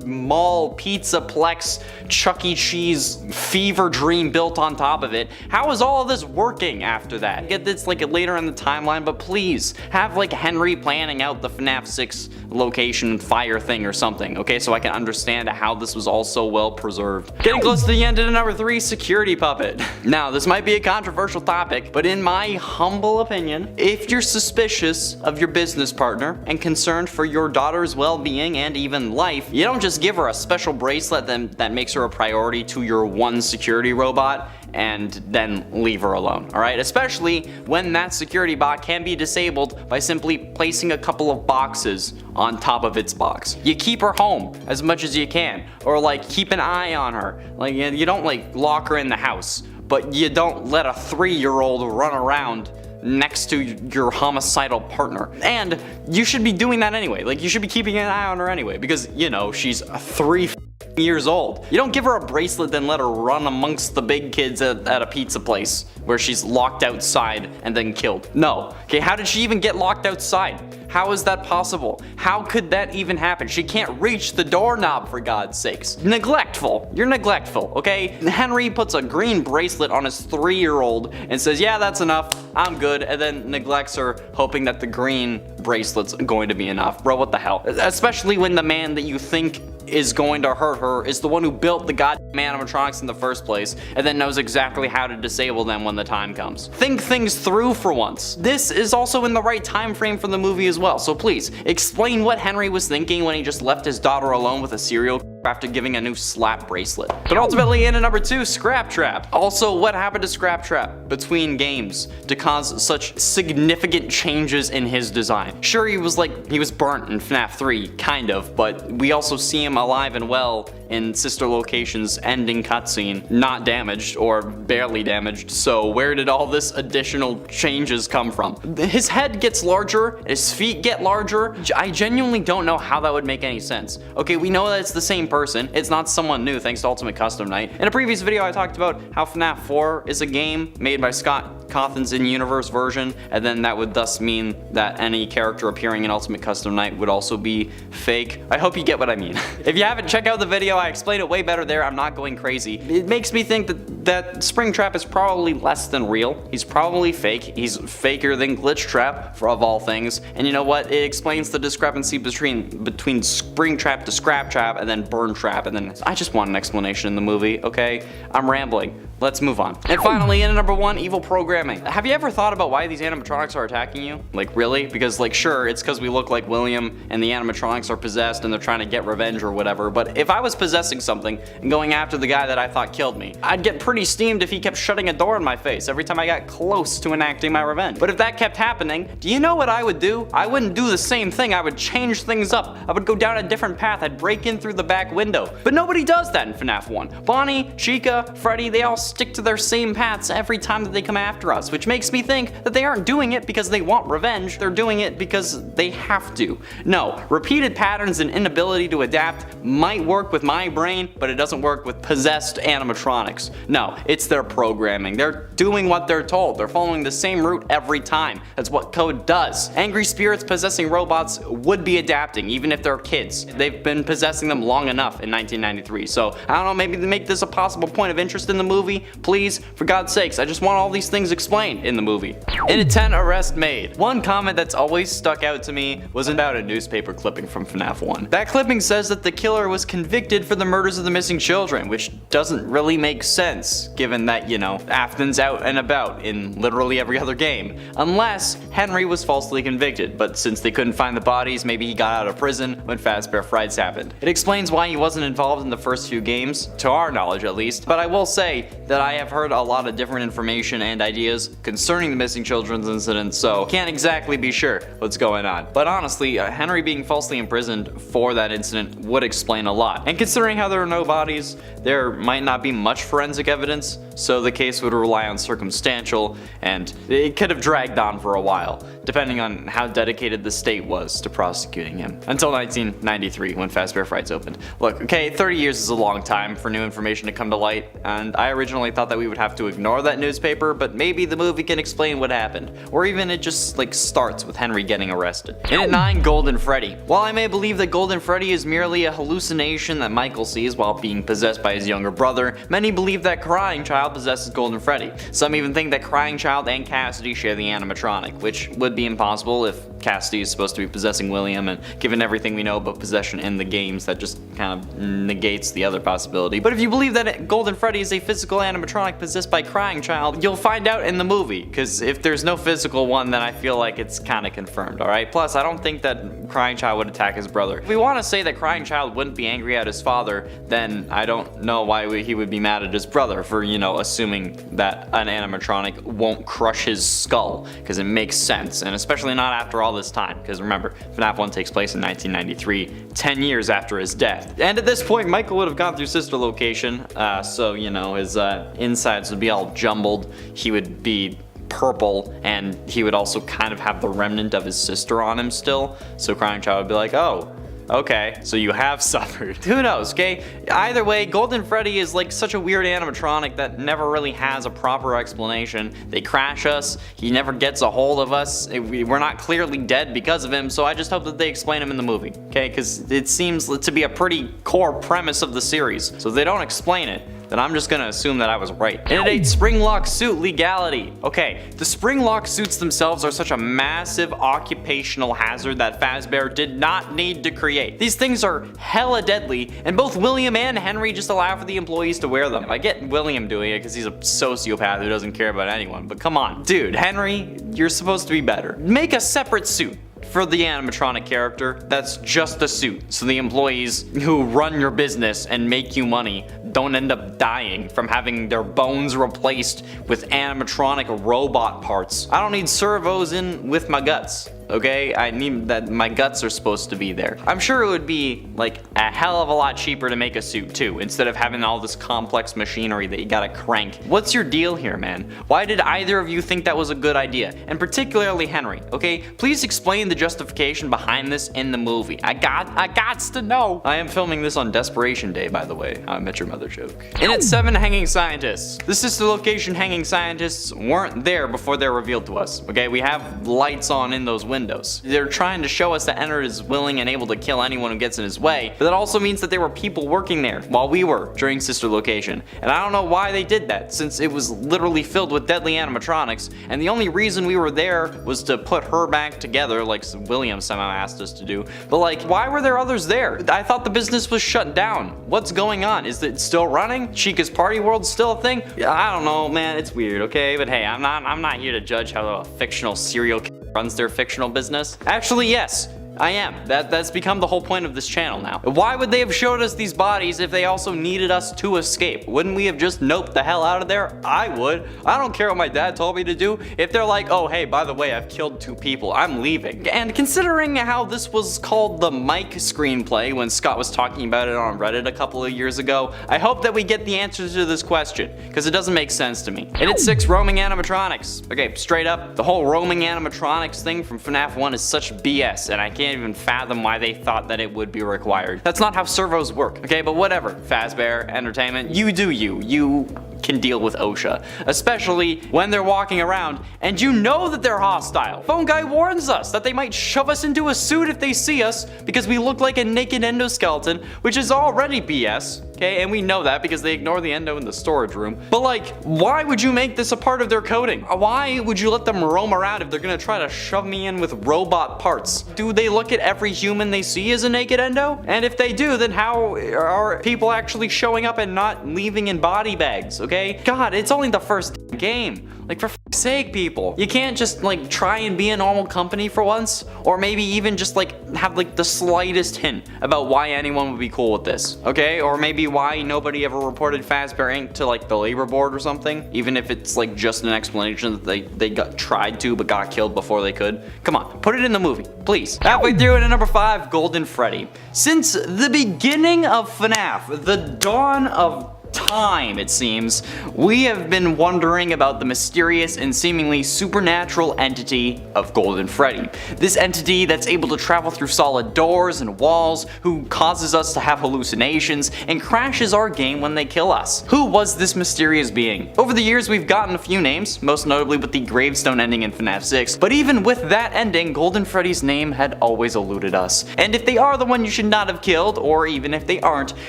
mall, pizzaplex, Chuck E. Cheese fever dream built on top of it. How is all of this working after that? Get this like later in the timeline, but please have like Henry planning out the FNAF 6 location fire thing or something, okay, so I can understand how this was all so well preserved. Getting close to the end of number 3, Security Puppet. Now, this might be a controversial topic, but in my humble opinion, if you're suspicious of your business partner and concerned for your daughter's well-being and even life, you don't just give her a special bracelet that makes her a priority to your one security robot and then leave her alone, alright? Especially when that security bot can be disabled by simply placing a couple of boxes on top of its box. You keep her home as much as you can, or like keep an eye on her. Like, you don't like lock her in the house, but you don't let a 3-year-old run around next to your homicidal partner. And you should be doing that anyway. Like, you should be keeping an eye on her anyway, because, you know, she's 3 years old. You don't give her a bracelet then let her run amongst the big kids at a pizza place where she's locked outside and then killed. No. Okay, how did she even get locked outside? How is that possible? How could that even happen? She can't reach the doorknob, for God's sakes. Neglectful. You're neglectful, okay? Henry puts a green bracelet on his 3-year-old and says, yeah, that's enough, I'm good, and then neglects her, hoping that the green bracelet's going to be enough. Bro, what the hell? Especially when the man that you think is going to hurt her is the one who built the goddamn animatronics in the first place and then knows exactly how to disable them when the time comes. Think things through for once. This is also in the right time frame for the movie as well, so please, explain what Henry was thinking when he just left his daughter alone with a serial after giving a new slap bracelet. But ultimately, in at number 2, Scrap Trap. Also, what happened to Scrap Trap between games to cause such significant changes in his design? Sure, he was burnt in FNAF 3, kind of, but we also see him alive and well in Sister Location's ending cutscene, not damaged or barely damaged. So where did all this additional changes come from? His head gets larger, his feet get larger. I genuinely don't know how that would make any sense. Okay, we know that it's the same person. It's not someone new thanks to Ultimate Custom Night. In a previous video I talked about how FNAF 4 is a game made by Scott Cawthon's in-universe version, and then that would thus mean that any character appearing in Ultimate Custom Night would also be fake. I hope you get what I mean. If you haven't, check out the video. I explain it way better there. I'm not going crazy. It makes me think that Springtrap is probably less than real. He's probably fake. He's faker than Glitchtrap, for of all things. And you know what? It explains the discrepancy between Springtrap to Scraptrap and then Burntrap, and then I just want an explanation in the movie, okay? I'm rambling. Let's move on. And finally, in number 1, evil programming. Have you ever thought about why these animatronics are attacking you? Like, really? Because, like, sure, it's because we look like William and the animatronics are possessed and they're trying to get revenge or whatever, but if I was possessing something and going after the guy that I thought killed me, I'd get pretty steamed if he kept shutting a door in my face every time I got close to enacting my revenge. But if that kept happening, do you know what I would do? I wouldn't do the same thing. I would change things up. I would go down a different path. I'd break in through the back window. But nobody does that in FNAF 1. Bonnie, Chica, Freddy, they all stick to their same paths every time that they come after us, which makes me think that they aren't doing it because they want revenge, they're doing it because they have to. No, repeated patterns and inability to adapt might work with my brain, but it doesn't work with possessed animatronics. No, it's their programming. They're doing what they're told. They're following the same route every time. That's what code does. Angry spirits possessing robots would be adapting, even if they're kids. They've been possessing them long enough in 1993, so I don't know, maybe to make this a possible point of interest in the movie, please, for God's sakes, I just want all these things explained in the movie. In a 10, arrest made. One comment that's always stuck out to me was about a newspaper clipping from FNAF 1. That clipping says that the killer was convicted for the murders of the missing children, which doesn't really make sense, given that, you know, Afton's out and about in literally every other game. Unless Henry was falsely convicted, but since they couldn't find the bodies, maybe he got out of prison when Fazbear Frights happened. It explains why he wasn't involved in the first few games, to our knowledge at least, but I will say that I have heard a lot of different information and ideas concerning the missing children's incident, so can't exactly be sure what's going on. But honestly, Henry being falsely imprisoned for that incident would explain a lot. And considering how there are no bodies, there might not be much forensic evidence, so the case would rely on circumstantial, and it could have dragged on for a while, depending on how dedicated the state was to prosecuting him. Until 1993, when Fazbear Frights opened. Look, okay, 30 years is a long time for new information to come to light, and I originally thought that we would have to ignore that newspaper, but maybe the movie can explain what happened. Or even it just, like, starts with Henry getting arrested. In at 9, Golden Freddy. While I may believe that Golden Freddy is merely a hallucination that Michael sees while being possessed by his younger brother, many believe that Crying Child possesses Golden Freddy. Some even think that Crying Child and Cassidy share the animatronic, which would be impossible if Cassidy is supposed to be possessing William, and given everything we know about possession in the games, that just kind of negates the other possibility. But if you believe that Golden Freddy is a physical animatronic possessed by Crying Child, you'll find out in the movie, because if there's no physical one, then I feel like it's kind of confirmed, alright? Plus, I don't think that Crying Child would attack his brother. If we want to say that Crying Child wouldn't be angry at his father, then I don't know why he would be mad at his brother for, you know, assuming that an animatronic won't crush his skull, because it makes sense, and especially not after all this time, because remember, FNAF 1 takes place in 1993, 10 years after his death. And at this point, Michael would have gone through sister location, so, you know, his insides would be all jumbled, he would be purple, and he would also kind of have the remnant of his sister on him still, so Crying Child would be like, oh, okay, so you have suffered. Who knows, okay? Either way, Golden Freddy is like such a weird animatronic that never really has a proper explanation. They crash us, he never gets a hold of us, we're not clearly dead because of him, so I just hope that they explain him in the movie, okay? Because it seems to be a pretty core premise of the series, so if they don't explain it, then I'm just gonna assume that I was right. In at 8, spring lock suit legality. Okay, the spring lock suits themselves are such a massive occupational hazard that Fazbear did not need to create. These things are hella deadly, and both William and Henry just allow for the employees to wear them. I get William doing it because he's a sociopath who doesn't care about anyone, but come on. Dude, Henry, you're supposed to be better. Make a separate suit for the animatronic character that's just a suit, so the employees who run your business and make you money don't end up dying from having their bones replaced with animatronic robot parts. I don't need servos in with my guts. okay? I need that, my guts are supposed to be there. I'm sure it would be like a hell of a lot cheaper to make a suit too, instead of having all this complex machinery that you gotta crank. What's your deal here, man? Why did either of you think that was a good idea? And particularly Henry, okay? Please explain the justification behind this in the movie. I gots to know. I am filming this on Desperation Day, by the way. I Met Your Mother joke. And it's 7 hanging scientists. The sister location hanging scientists weren't there before they're revealed to us, okay? We have lights on in those windows. They're trying to show us that Ennard is willing and able to kill anyone who gets in his way, but that also means that there were people working there while we were during sister location. And I don't know why they did that, since it was literally filled with deadly animatronics, and the only reason we were there was to put her back together, like William somehow asked us to do. But like, why were there others there? I thought the business was shut down. What's going on? Is it still running? Chica's Party World still a thing? I don't know, man, it's weird, okay? But hey, I'm not here to judge how a fictional serial killer runs their fictional business. Actually, yes, I am. That's become the whole point of this channel now. Why would they have showed us these bodies if they also needed us to escape? Wouldn't we have just noped the hell out of there? I would. I don't care what my dad told me to do. If they're like, oh hey, by the way, I've killed 2 people, I'm leaving. And considering how this was called the Mike screenplay when Scott was talking about it on Reddit a couple of years ago, I hope that we get the answers to this question, because it doesn't make sense to me. And it's 6 roaming animatronics. Okay, straight up, the whole roaming animatronics thing from FNAF 1 is such BS, and I can't even fathom why they thought that it would be required. That's not how servos work, okay? But whatever, Fazbear Entertainment, you do you. You can deal with OSHA, especially when they're walking around and you know that they're hostile. Phone guy warns us that they might shove us into a suit if they see us because we look like a naked endoskeleton, which is already BS, okay? And we know that because they ignore the endo in the storage room. But like, why would you make this a part of their coding? Why would you let them roam around if they're gonna try to shove me in with robot parts? Do they look at every human they see as a naked endo? And if they do, then how are people actually showing up and not leaving in body bags, okay? God, it's only the first game. Like, for f***'s sake, people. You can't just like try and be a normal company for once, or maybe even just like have like the slightest hint about why anyone would be cool with this, okay? Or maybe why nobody ever reported Fazbear Inc. to like the labor board or something, even if it's like just an explanation that they got tried to but got killed before they could. Come on, put it in the movie, please. Halfway through it at number 5, Golden Freddy. Since the beginning of FNAF, the dawn of time, it seems, we have been wondering about the mysterious and seemingly supernatural entity of Golden Freddy. This entity that's able to travel through solid doors and walls, who causes us to have hallucinations, and crashes our game when they kill us. Who was this mysterious being? Over the years, we've gotten a few names, most notably with the gravestone ending in FNAF 6, but even with that ending, Golden Freddy's name had always eluded us. And if they are the one you should not have killed, or even if they aren't,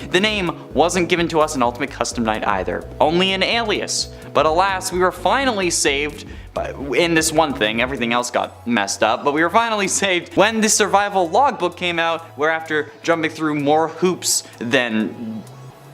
the name wasn't given to us in Ultimate Custom Night either, only an alias. But alas, we were finally saved in this one thing. Everything else got messed up, but we were finally saved when the survival logbook came out, where after jumping through more hoops than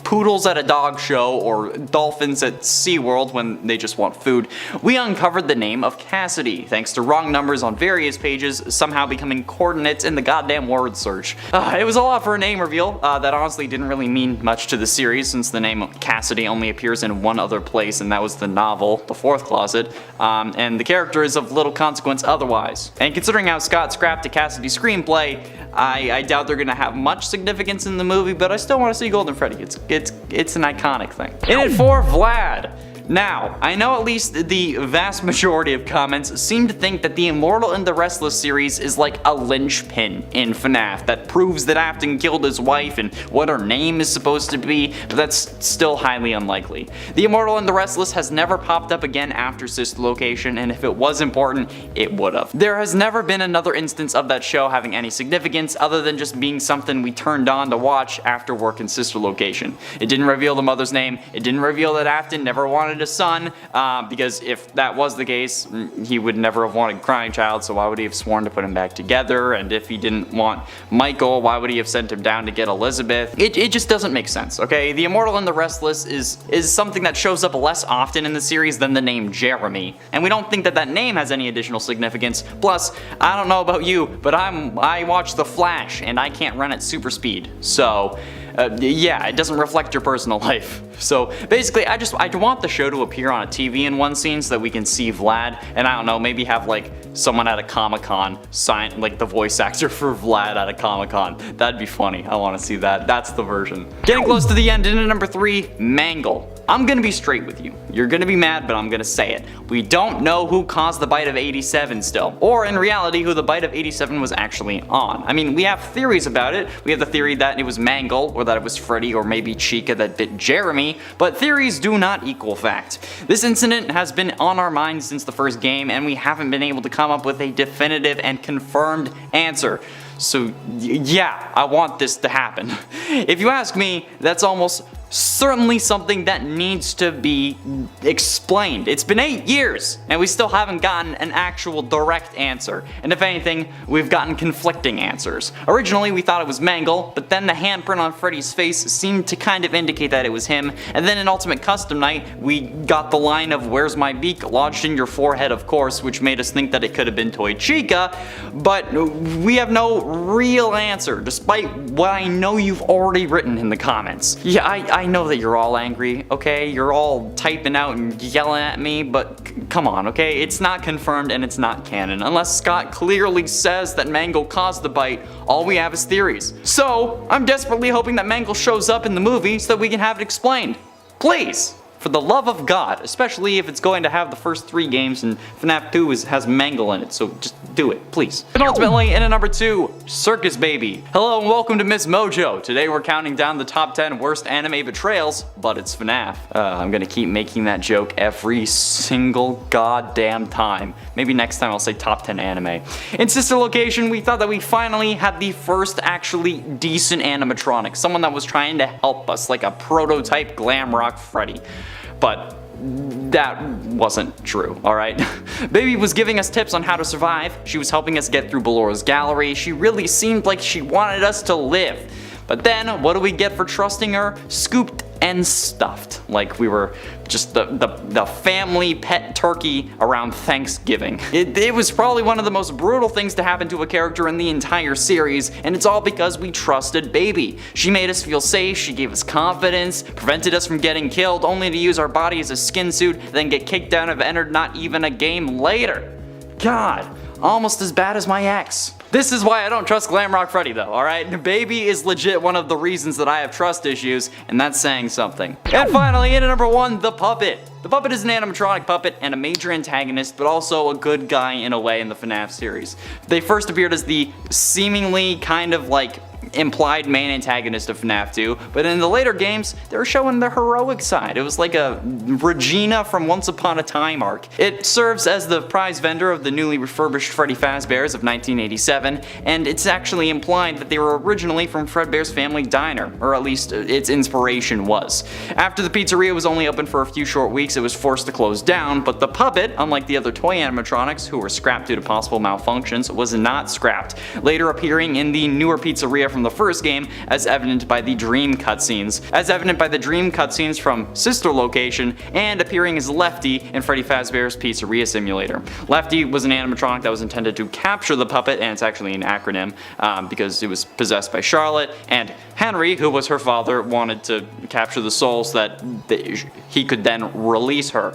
poodles at a dog show or dolphins at SeaWorld when they just want food, we uncovered the name of Cassidy, thanks to wrong numbers on various pages somehow becoming coordinates in the goddamn word search. It was a lot for a name reveal that honestly didn't really mean much to the series, since the name Cassidy only appears in one other place, and that was the novel, The Fourth Closet, and the character is of little consequence otherwise. And considering how Scott scrapped a Cassidy screenplay, I doubt they're gonna have much significance in the movie, but I still want to see Golden Freddy. It's an iconic thing. In it for Vlad. Now, I know at least the vast majority of comments seem to think that the Immortal and the Restless series is like a linchpin in FNAF that proves that Afton killed his wife and what her name is supposed to be, but that's still highly unlikely. The Immortal and the Restless has never popped up again after Sister Location, and if it was important, it would've. There has never been another instance of that show having any significance other than just being something we turned on to watch after work in Sister Location. It didn't reveal the mother's name, it didn't reveal that Afton never wanted a son, because if that was the case, he would never have wanted Crying Child, so why would he have sworn to put him back together? And if he didn't want Michael, why would he have sent him down to get Elizabeth? It just doesn't make sense, okay? The Immortal and the Restless is something that shows up less often in the series than the name Jeremy, and we don't think that that name has any additional significance. Plus, I don't know about you, but I watch The Flash, and I can't run at super speed, so yeah, it doesn't reflect your personal life. So basically, I want the show to appear on a TV in one scene so that we can see Vlad, and I don't know, maybe have like someone at a Comic-Con sign, like the voice actor for Vlad at a Comic-Con. That'd be funny. I want to see that. That's the version. Getting close to the end, into number 3, Mangle. I'm gonna be straight with you. You're gonna be mad, but I'm gonna say it. We don't know who caused the bite of 87 still, or in reality, who the bite of 87 was actually on. I mean, we have theories about it. We have the theory that it was Mangle, or that it was Freddy, or maybe Chica that bit Jeremy, but theories do not equal fact. This incident has been on our minds since the first game, and we haven't been able to come up with a definitive and confirmed answer. So yeah, I want this to happen. If you ask me, that's almost certainly something that needs to be explained. It's been 8 years and we still haven't gotten an actual direct answer. And if anything, we've gotten conflicting answers. Originally we thought it was Mangle, but then the handprint on Freddy's face seemed to kind of indicate that it was him. And then in Ultimate Custom Night, we got the line of "Where's my beak?" lodged in your forehead, of course, which made us think that it could have been Toy Chica, but we have no real answer, despite what I know you've already written in the comments. Yeah, I know that you're all angry, okay? You're all typing out and yelling at me, but come on, okay? It's not confirmed and it's not canon. Unless Scott clearly says that Mangle caused the bite, all we have is theories. So, I'm desperately hoping that Mangle shows up in the movie so that we can have it explained. Please! For the love of God, especially if it's going to have the first 3 games and FNAF 2 has Mangle in it, so just do it, please. And ultimately, in at number 2, Circus Baby. Hello and welcome to Miss Mojo. Today we're counting down the top 10 worst anime betrayals, but it's FNAF. I'm gonna keep making that joke every single goddamn time. Maybe next time I'll say top 10 anime. In Sister Location, we thought that we finally had the first actually decent animatronic, someone that was trying to help us, like a prototype glam rock Freddy. But that wasn't true, alright? Baby was giving us tips on how to survive, she was helping us get through Ballura's gallery, she really seemed like she wanted us to live. But then, what do we get for trusting her? Scooped and stuffed. Like we were just the family pet turkey around Thanksgiving. It was probably one of the most brutal things to happen to a character in the entire series, and it's all because we trusted Baby. She made us feel safe, she gave us confidence, prevented us from getting killed, only to use our body as a skin suit, then get kicked out of Entered not even a game later. God, almost as bad as my ex. This is why I don't trust Glamrock Freddy though, alright? Baby is legit one of the reasons that I have trust issues, and that's saying something. And finally, in at number 1, the Puppet. The Puppet is an animatronic puppet and a major antagonist, but also a good guy in a way in the FNAF series. They first appeared as the seemingly kind of like implied main antagonist of FNAF 2, but in the later games, they were showing the heroic side. It was like a Regina from Once Upon a Time arc. It serves as the prize vendor of the newly refurbished Freddy Fazbear's of 1987, and it's actually implied that they were originally from Fredbear's Family Diner, or at least its inspiration was. After the pizzeria was only open for a few short weeks, it was forced to close down, but the puppet, unlike the other toy animatronics who were scrapped due to possible malfunctions, was not scrapped, later appearing in the newer pizzeria from the first game, as evident by the dream cutscenes, from Sister Location, and appearing as Lefty in Freddy Fazbear's Pizzeria Simulator. Lefty was an animatronic that was intended to capture the puppet, and it's actually an acronym because it was possessed by Charlotte, and Henry, who was her father, wanted to capture the soul so that he could then release her.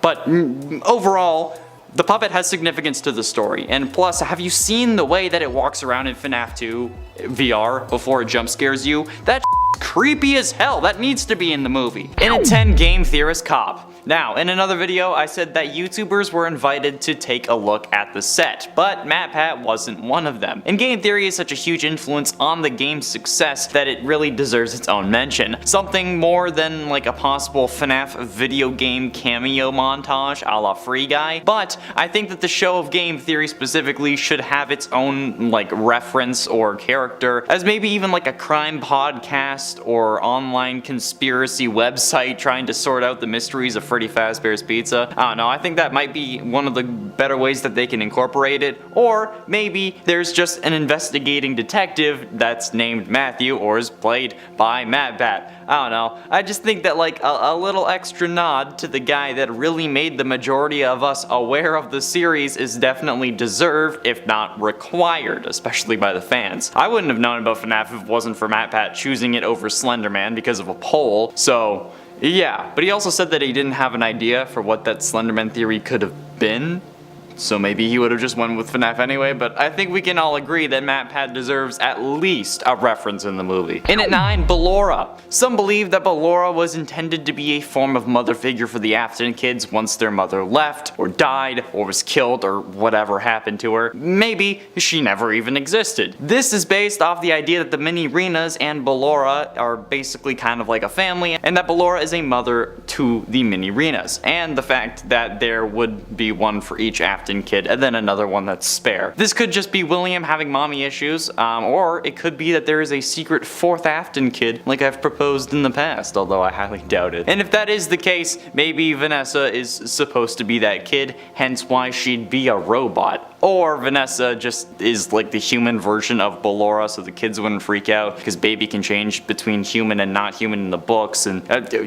But overall, the puppet has significance to the story, and plus, have you seen the way that it walks around in FNAF 2 VR before it jump scares you? That creepy as hell. That needs to be in the movie. In a 10 Game Theorist Cop. Now, in another video, I said that YouTubers were invited to take a look at the set, but MatPat wasn't one of them. And game theory is such a huge influence on the game's success that it really deserves its own mention. Something more than like a possible FNAF video game cameo montage a la Free Guy, but I think that the show of game theory specifically should have its own like reference or character, as maybe even like a crime podcast or online conspiracy website trying to sort out the mysteries of Freddy Fazbear's Pizza. I don't know, I think that might be one of the better ways that they can incorporate it, or maybe there's just an investigating detective that's named Matthew or is played by MatPat. I don't know, I just think that like a little extra nod to the guy that really made the majority of us aware of the series is definitely deserved, if not required, especially by the fans. I wouldn't have known about FNAF if it wasn't for MatPat choosing it over Slenderman because of a poll, so yeah. But he also said that he didn't have an idea for what that Slenderman theory could have been. so maybe he would have just went with FNAF anyway, but I think we can all agree that matpat deserves at least a reference in the movie. In at 9, Ballora. Some believe that Ballora was intended to be a form of mother figure for the Afton kids once their mother left, or died, or was killed, or whatever happened to her. Maybe she never even existed. This is based off the idea that the mini-Renas and Ballora are basically kind of like a family, and that Ballora is a mother to the mini-Renas, and the fact that there would be one for each Afton kid, and then another one that's spare. This could just be William having mommy issues, or it could be that there is a secret 4th Afton kid, like I've proposed in the past, although I highly doubt it. And if that is the case, maybe Vanessa is supposed to be that kid, hence why she'd be a robot. Or Vanessa just is like the human version of Ballora, so the kids wouldn't freak out, because baby can change between human and not human in the books, and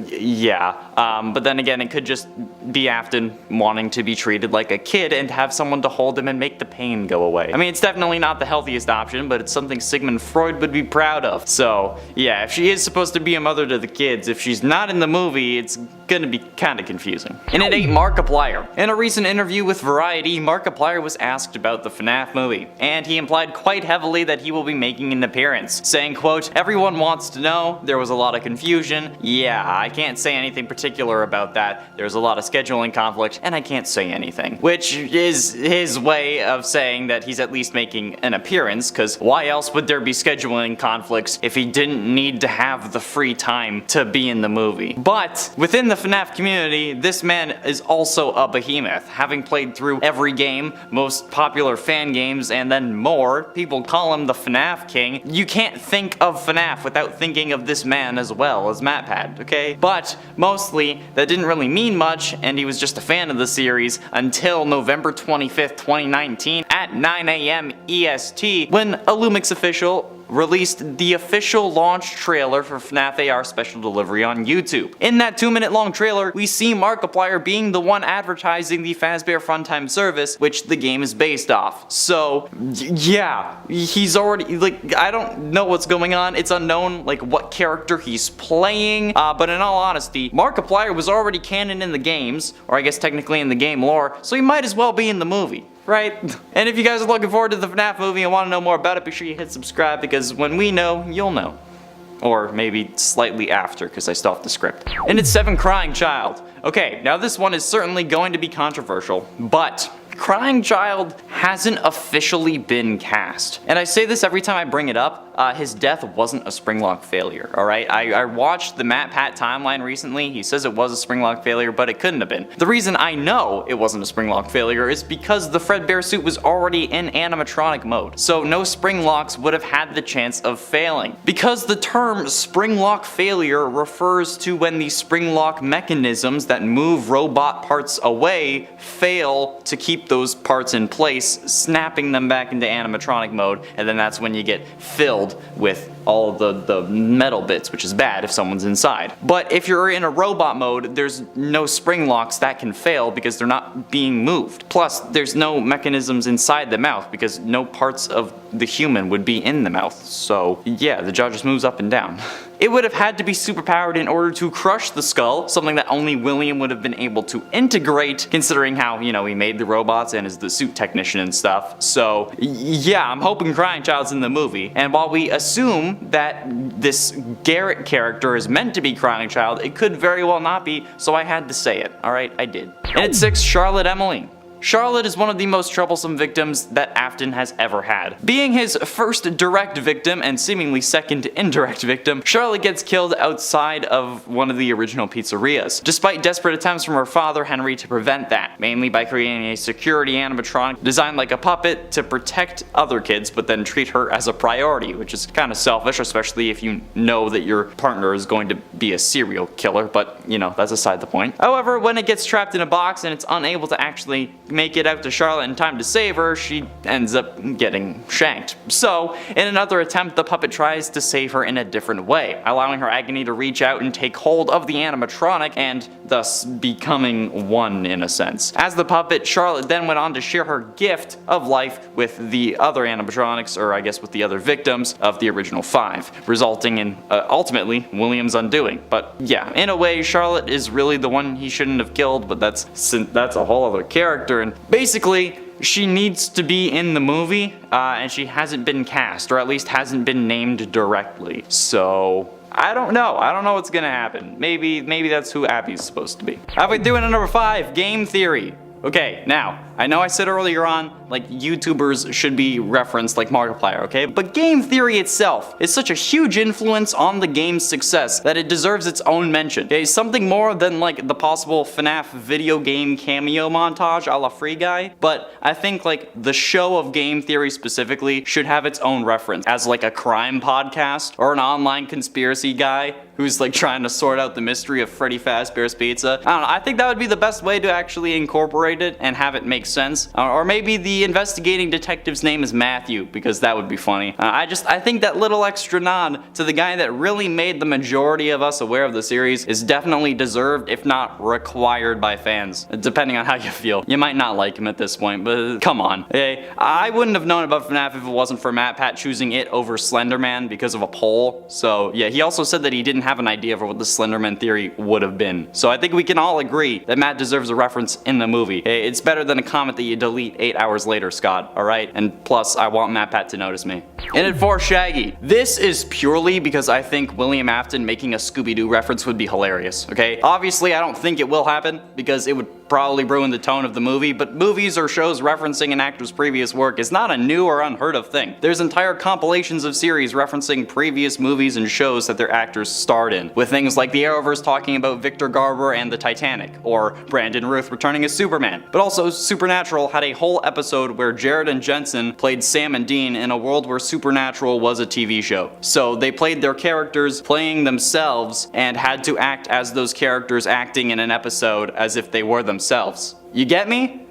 yeah. But then again, it could just be Afton wanting to be treated like a kid and have someone to hold him and make the pain go away. I mean, it's definitely not the healthiest option, but it's something Sigmund Freud would be proud of. So yeah, if she is supposed to be a mother to the kids, if she's not in the movie, it's gonna be kinda confusing. And at 8, Markiplier. In a recent interview with Variety, Markiplier was asked about the FNAF movie, and he implied quite heavily that he will be making an appearance, saying, quote, "Everyone wants to know, there was a lot of confusion. Yeah, I can't say anything particular about that. There's a lot of scheduling conflict, and I can't say anything." Which is his way of saying that he's at least making an appearance, cause why else would there be scheduling conflicts if he didn't need to have the free time to be in the movie? But within the FNAF community, this man is also a behemoth, having played through every game, most popular fan games, and then more. People call him the FNAF King. You can't think of FNAF without thinking of this man as well as matpat, okay? But mostly, that didn't really mean much, and he was just a fan of the series until November 25th, 2019 at 9 AM EST, when a Lumix official released the official launch trailer for FNAF AR Special Delivery on YouTube. In that 2-minute long trailer, we see Markiplier being the one advertising the Fazbear Funtime service, which the game is based off. So, yeah, he's already, like, I don't know what's going on. It's unknown, like, what character he's playing, but in all honesty, Markiplier was already canon in the games, or I guess technically in the game lore, so he might as well be in the movie. Right? And if you guys are looking forward to the FNAF movie and want to know more about it, be sure you hit subscribe, because when we know, you'll know. Or maybe slightly after, because I still have the script. And it's 7, Crying Child. Okay, now this one is certainly going to be controversial, but Crying Child hasn't officially been cast. And I say this every time I bring it up, his death wasn't a Springlock failure, alright? I watched the matpat timeline recently. He says it was a Springlock failure, but it couldn't have been. The reason I know it wasn't a Springlock failure is because the Fredbear suit was already in animatronic mode, so no Springlocks would have had the chance of failing. Because the term Springlock failure refers to when the Springlock mechanisms that move robot parts away fail to keep those parts in place, snapping them back into animatronic mode, and then that's when you get filled with all the metal bits, which is bad if someone's inside. But if you're in a robot mode, there's no spring locks that can fail because they're not being moved. Plus, there's no mechanisms inside the mouth because no parts of the human would be in the mouth. So yeah, the jaw just moves up and down. It would have had to be superpowered in order to crush the skull, something that only William would have been able to integrate, considering how, you know, he made the robots and is the suit technician and stuff. So yeah, I'm hoping Crying Child's in the movie. And while we assume that this Garrett character is meant to be Crying Child, it could very well not be, so I had to say it. Alright, I did. And at 6, Charlotte Emily. Charlotte is one of the most troublesome victims that Afton has ever had. Being his first direct victim and seemingly second indirect victim, Charlotte gets killed outside of one of the original pizzerias, despite desperate attempts from her father Henry to prevent that, mainly by creating a security animatronic designed like a puppet to protect other kids but then treat her as a priority, which is kind of selfish, especially if you know that your partner is going to be a serial killer, but you know, that's aside the point. However, when it gets trapped in a box and it's unable to actually make it out to Charlotte in time to save her, she ends up getting shanked. So, in another attempt, the puppet tries to save her in a different way, allowing her agony to reach out and take hold of the animatronic and thus becoming one in a sense. As the puppet, Charlotte then went on to share her gift of life with the other animatronics, or I guess with the other victims of the original 5, resulting in ultimately William's undoing. But yeah, in a way, Charlotte is really the one he shouldn't have killed, but that's a whole other character character, and basically she needs to be in the movie, and she hasn't been cast, or at least hasn't been named directly. So I don't know what's gonna happen. Maybe that's who Abby's supposed to be. Halfway through into number 5, game theory. Okay, now, I know I said earlier on, like, YouTubers should be referenced like Markiplier, okay? But game theory itself is such a huge influence on the game's success that it deserves its own mention. Okay, something more than like the possible FNAF video game cameo montage a la Free Guy, but I think like the show of game theory specifically should have its own reference as like a crime podcast or an online conspiracy guy who's like trying to sort out the mystery of Freddy Fazbear's Pizza. I don't know, I think that would be the best way to actually incorporate it and have it make sense. Or maybe the investigating detective's name is Matthew, because that would be funny. I think that little extra nod to the guy that really made the majority of us aware of the series is definitely deserved, if not required by fans, depending on how you feel. You might not like him at this point, but come on. Hey, I wouldn't have known about FNAF if it wasn't for MatPat choosing it over Slenderman because of a poll. So yeah, he also said that he didn't have an idea for what the Slenderman theory would have been. So I think we can all agree that Matt deserves a reference in the movie. Hey, it's better than a comment that you delete 8 hours later, Scott, alright? And plus, I want MatPat to notice me. In it for Shaggy. This is purely because I think William Afton making a Scooby-Doo reference would be hilarious, okay? Obviously, I don't think it will happen, because it would probably ruin the tone of the movie, but movies or shows referencing an actor's previous work is not a new or unheard of thing. There's entire compilations of series referencing previous movies and shows that their actors starred in, with things like the Arrowverse talking about Victor Garber and the Titanic, or Brandon Routh returning as Superman. But also, Supernatural had a whole episode where Jared and Jensen played Sam and Dean in a world where Supernatural was a TV show. So they played their characters playing themselves and had to act as those characters acting in an episode as if they were themselves. You get me?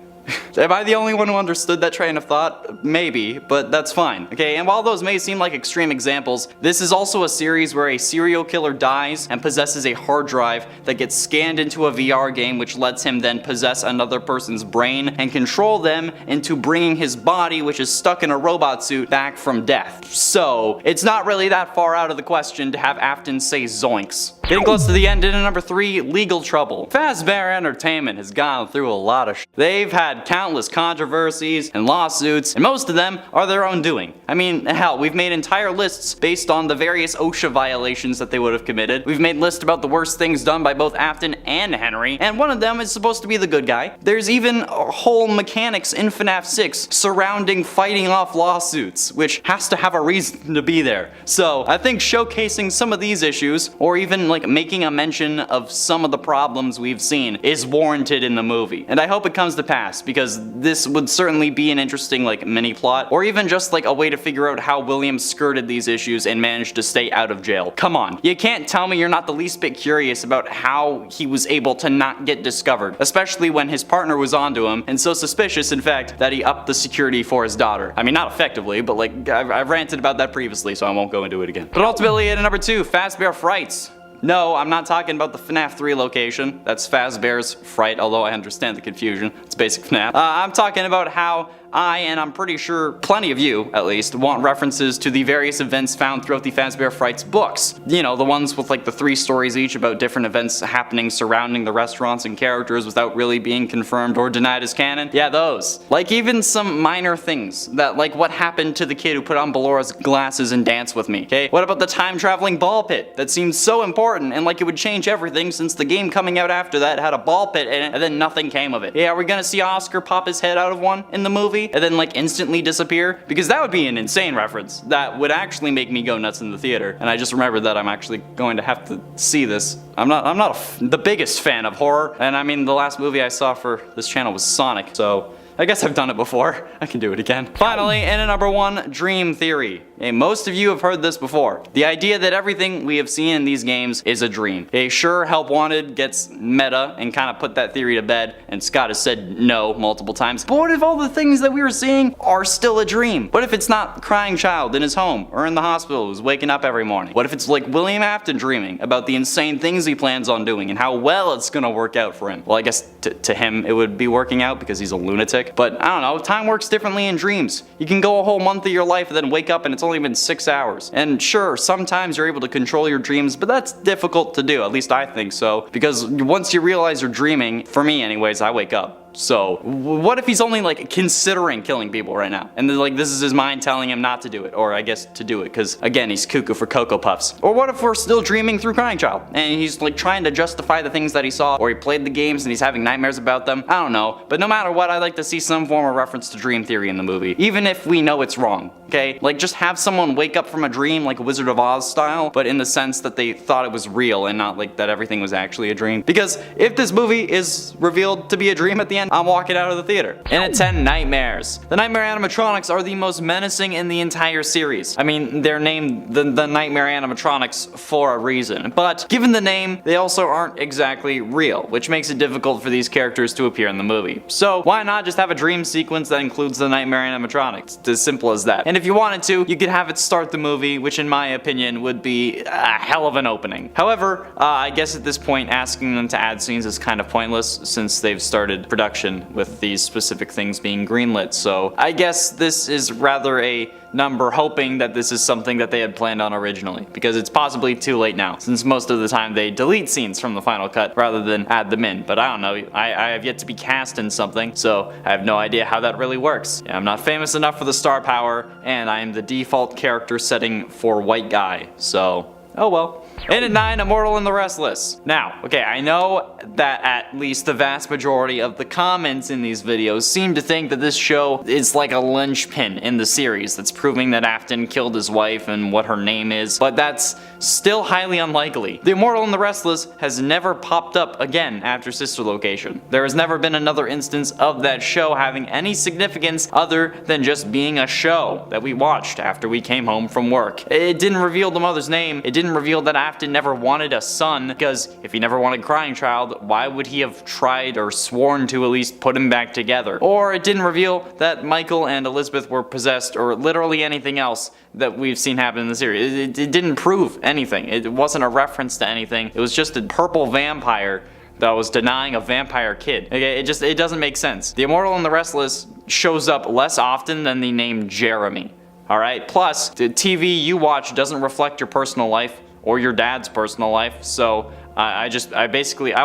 Am I the only one who understood that train of thought? Maybe, but that's fine. Okay, and while those may seem like extreme examples, this is also a series where a serial killer dies and possesses a hard drive that gets scanned into a VR game, which lets him then possess another person's brain and control them into bringing his body, which is stuck in a robot suit, back from death. So, it's not really that far out of the question to have Afton say zoinks. Getting close to the end, into number 3, legal trouble. Fazbear Entertainment has gone through a lot of They've had countless controversies and lawsuits, and most of them are their own doing. I mean, hell, we've made entire lists based on the various OSHA violations that they would have committed. We've made lists about the worst things done by both Afton and Henry, and one of them is supposed to be the good guy. There's even whole mechanics in FNAF 6 surrounding fighting off lawsuits, which has to have a reason to be there. So, I think showcasing some of these issues, or even like making a mention of some of the problems we've seen, is warranted in the movie. And I hope it comes to pass, because this would certainly be an interesting like mini plot, or even just like a way to figure out how William skirted these issues and managed to stay out of jail. Come on, you can't tell me you're not the least bit curious about how he was able to not get discovered, especially when his partner was onto him, and so suspicious in fact that he upped the security for his daughter. I mean, not effectively, but like I've ranted about that previously, so I won't go into it again. But ultimately, at number 2, Fazbear Frights. No, I'm not talking about the FNAF 3 location. That's Fazbear's Fright, although I understand the confusion. It's basic FNAF. I'm talking about how I, and I'm pretty sure plenty of you, at least, want references to the various events found throughout the Fazbear Frights books. You know, the ones with like the 3 stories each about different events happening surrounding the restaurants and characters without really being confirmed or denied as canon. Yeah, those. Like even some minor things, that like what happened to the kid who put on Bellora's glasses and danced with me, okay? What about the time-traveling ball pit? That seems so important and like it would change everything, since the game coming out after that had a ball pit in it and then nothing came of it. Yeah, are we gonna see Oscar pop his head out of one in the movie and then like instantly disappear? Because that would be an insane reference. That would actually make me go nuts in the theater. And I just remembered that I'm actually going to have to see this. I'm not the biggest fan of horror, and I mean the last movie I saw for this channel was Sonic, so I guess I've done it before. I can do it again. Finally, in at number 1, Dream Theory. Okay, most of you have heard this before. The idea that everything we have seen in these games is a dream. Okay, sure, Help Wanted gets meta and kind of put that theory to bed, and Scott has said no multiple times. But what if all the things that we were seeing are still a dream? What if it's not crying child in his home or in the hospital who's waking up every morning? What if it's like William Afton dreaming about the insane things he plans on doing and how well it's gonna work out for him? Well, I guess to him it would be working out because he's a lunatic. But I don't know, time works differently in dreams. You can go a whole month of your life and then wake up and it's only been 6 hours. And sure, sometimes you're able to control your dreams, but that's difficult to do, at least I think so. Because once you realize you're dreaming, for me anyways, I wake up. So what if he's only like considering killing people right now? And then like this is his mind telling him not to do it, or I guess to do it, because again, he's cuckoo for Cocoa Puffs. Or what if we're still dreaming through Crying Child and he's like trying to justify the things that he saw, or he played the games and he's having nightmares about them? I don't know, but no matter what, I'd like to see some form of reference to dream theory in the movie, even if we know it's wrong, okay? Like just have someone wake up from a dream like Wizard of Oz style, but in the sense that they thought it was real and not like that everything was actually a dream. Because if this movie is revealed to be a dream at the end, I'm walking out of the theater. And at 10, nightmares. The nightmare animatronics are the most menacing in the entire series. I mean, they're named the nightmare animatronics for a reason, but given the name, they also aren't exactly real, which makes it difficult for these characters to appear in the movie. So why not just have a dream sequence that includes the nightmare animatronics? It's as simple as that. And if you wanted to, you could have it start the movie, which in my opinion would be a hell of an opening. However, I guess at this point asking them to add scenes is kind of pointless since they've started production with these specific things being greenlit. So I guess this is rather a number hoping that this is something that they had planned on originally, because it's possibly too late now, since most of the time they delete scenes from the final cut rather than add them in. But I don't know, I have yet to be cast in something, so I have no idea how that really works. I'm not famous enough for the star power, and I am the default character setting for white guy, so oh well. And at 9, Immortal and the Restless. Now, okay, I know that at least the vast majority of the comments in these videos seem to think that this show is like a linchpin in the series that's proving that Afton killed his wife and what her name is, but that's still highly unlikely. The Immortal and the Restless has never popped up again after Sister Location. There has never been another instance of that show having any significance other than just being a show that we watched after we came home from work. It didn't reveal the mother's name, it didn't reveal that Afton never wanted a son, because if he never wanted Crying Child, why would he have tried or sworn to at least put him back together? Or it didn't reveal that Michael and Elizabeth were possessed, or literally anything else that we've seen happen in the series. It didn't prove anything. It wasn't a reference to anything. It was just a purple vampire that was denying a vampire kid. Okay, it doesn't make sense. The Immortal and the Restless shows up less often than the name Jeremy. Alright, plus the TV you watch doesn't reflect your personal life or your dad's personal life, so I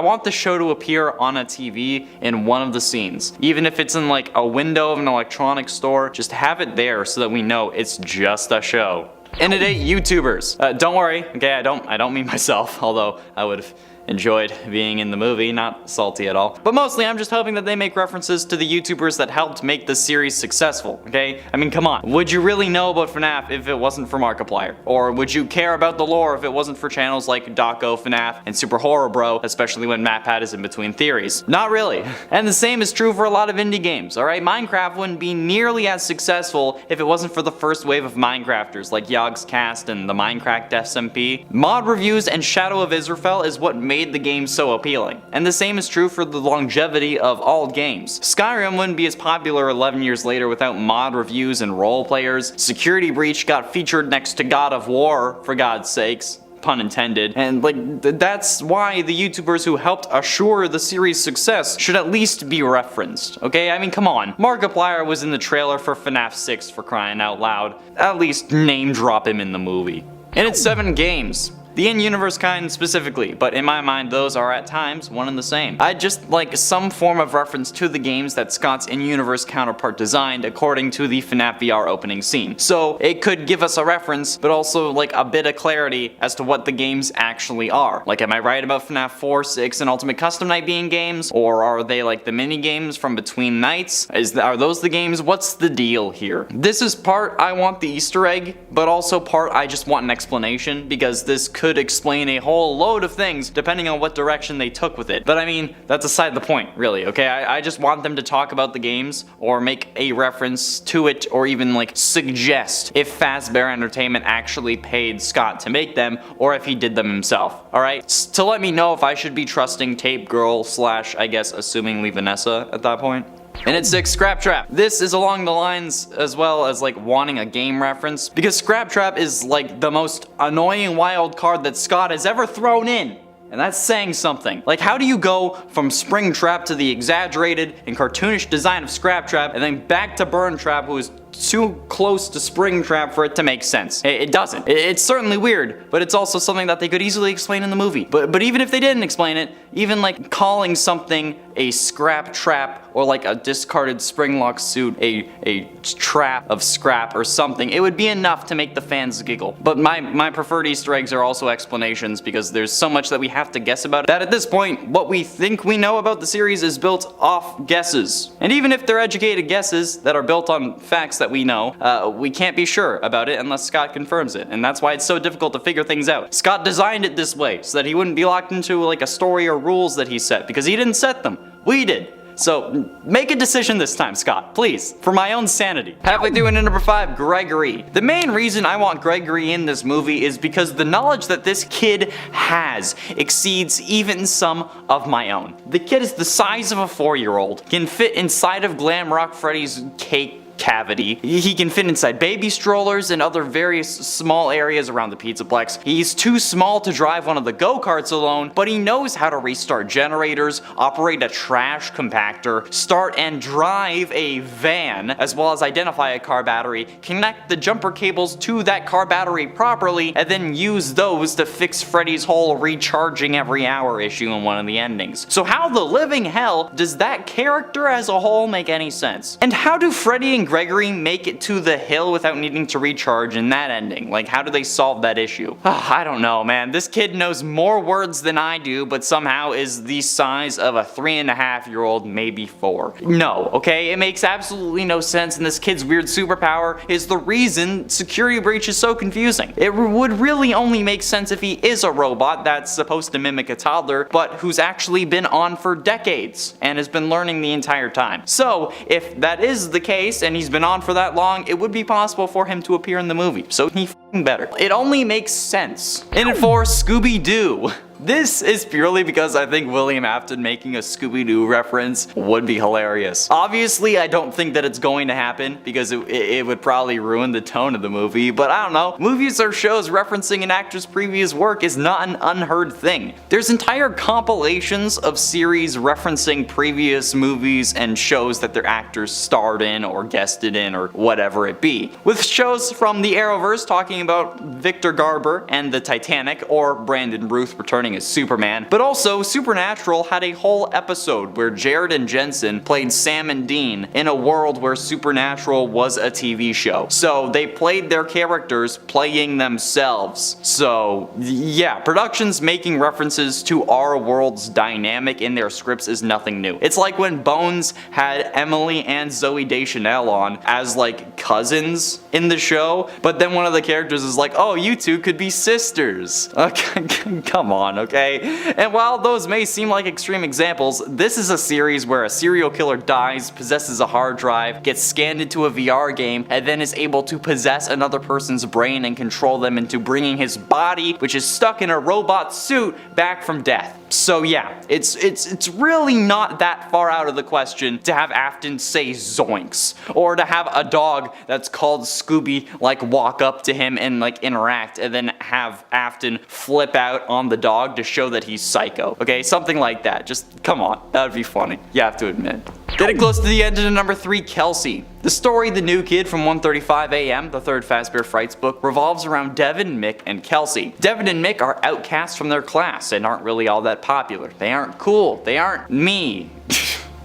want the show to appear on a TV in one of the scenes. Even if it's in like a window of an electronics store, just have it there so that we know it's just a show. And at 8, YouTubers. Don't worry, okay, I don't mean myself, although I would have enjoyed being in the movie, not salty at all. But mostly I'm just hoping that they make references to the YouTubers that helped make the series successful, okay? I mean, come on. Would you really know about FNAF if it wasn't for Markiplier? Or would you care about the lore if it wasn't for channels like Daco, FNAF, and Super Horror Bro, especially when matpat is in between theories? Not really. And the same is true for a lot of indie games, alright? Minecraft wouldn't be nearly as successful if it wasn't for the first wave of Minecrafters like Yogg's Cast and the Minecraft SMP. Mod reviews and Shadow of Israfel is what made the game so appealing. And the same is true for the longevity of all games. Skyrim wouldn't be as popular 11 years later without mod reviews and role players. Security Breach got featured next to God of War, for God's sakes. Pun intended. And like, that's why the YouTubers who helped assure the series' success should at least be referenced, okay? I mean, come on. Markiplier was in the trailer for FNAF 6, for crying out loud. At least name drop him in the movie. And it's 7 games. The in-universe kind specifically, but in my mind those are at times one and the same. I'd just like some form of reference to the games that Scott's in-universe counterpart designed according to the FNAF VR opening scene. So it could give us a reference, but also like a bit of clarity as to what the games actually are. Like, am I right about FNAF 4, 6, and Ultimate Custom Night being games? Or are they like the mini games from between nights? Are those the games? What's the deal here? This is part I want the Easter egg, but also part I just want an explanation, because this could explain a whole load of things depending on what direction they took with it. But I mean, that's aside the point, really, okay? I just want them to talk about the games or make a reference to it, or even like suggest if Fazbear Entertainment actually paid Scott to make them or if he did them himself, alright? To let me know if I should be trusting Tape Girl / I guess assumingly Vanessa at that point. And at 6, Scrap Trap. This is along the lines as well as like wanting a game reference, because Scrap Trap is like the most annoying wild card that Scott has ever thrown in. And that's saying something. Like, how do you go from Springtrap to the exaggerated and cartoonish design of Scrap Trap and then back to Burn Trap, who is too close to Springtrap for it to make sense. It doesn't. It's certainly weird, but it's also something that they could easily explain in the movie. But even if they didn't explain it, even like calling something a scrap trap or like a discarded springlock suit a trap of scrap or something, it would be enough to make the fans giggle. But my preferred Easter eggs are also explanations, because there's so much that we have to guess about it that at this point, what we think we know about the series is built off guesses. And even if they're educated guesses that are built on facts that we know, we can't be sure about it unless Scott confirms it, and that's why it's so difficult to figure things out. Scott designed it this way so that he wouldn't be locked into like a story or rules that he set, because he didn't set them. We did. So make a decision this time, Scott, please, for my own sanity. Halfway through into number 5, Gregory. The main reason I want Gregory in this movie is because the knowledge that this kid has exceeds even some of my own. The kid is the size of a 4-year-old, can fit inside of Glamrock Freddy's cake cavity. He can fit inside baby strollers and other various small areas around the Pizzaplex. He's too small to drive one of the go-karts alone, but he knows how to restart generators, operate a trash compactor, start and drive a van, as well as identify a car battery, connect the jumper cables to that car battery properly, and then use those to fix Freddy's whole recharging every hour issue in one of the endings. So how the living hell does that character as a whole make any sense? And how do Freddy and Gregory make it to the hill without needing to recharge in that ending? Like, how do they solve that issue? I don't know, man. This kid knows more words than I do, but somehow is the size of a 3.5-year-old, maybe 4. No, okay? It makes absolutely no sense, and this kid's weird superpower is the reason Security Breach is so confusing. It would really only make sense if he is a robot that's supposed to mimic a toddler, but who's actually been on for decades and has been learning the entire time. So, if that is the case, and he's been on for that long, it would be possible for him to appear in the movie, so he f***ing better. It only makes sense. In it for Scooby-Doo. This is purely because I think William Afton making a Scooby-Doo reference would be hilarious. Obviously, I don't think that it's going to happen because it would probably ruin the tone of the movie, but I don't know. Movies or shows referencing an actor's previous work is not an unheard thing. There's entire compilations of series referencing previous movies and shows that their actors starred in or guested in or whatever it be. With shows from the Arrowverse talking about Victor Garber and the Titanic, or Brandon Ruth returning as Superman, but also Supernatural had a whole episode where Jared and Jensen played Sam and Dean in a world where Supernatural was a TV show. So they played their characters playing themselves. So yeah, productions making references to our world's dynamic in their scripts is nothing new. It's like when Bones had Emily and Zoe Deschanel on as like cousins in the show, but then one of the characters is like, oh, you two could be sisters. Okay, come on, okay? And while those may seem like extreme examples, this is a series where a serial killer dies, possesses a hard drive, gets scanned into a VR game, and then is able to possess another person's brain and control them into bringing his body, which is stuck in a robot suit, back from death. So yeah, it's really not that far out of the question to have Afton say zoinks, or to have a dog that's called Scooby like walk up to him and like interact, and then have Afton flip out on the dog to show that he's psycho. Okay, something like that. Just come on, that would be funny. You have to admit. Getting close to the end of number 3, Kelsey. The story The New Kid from 1:35 a.m., the third Fazbear Frights book, revolves around Devin, Mick, and Kelsey. Devin and Mick are outcasts from their class and aren't really all that popular. They aren't cool. They aren't me.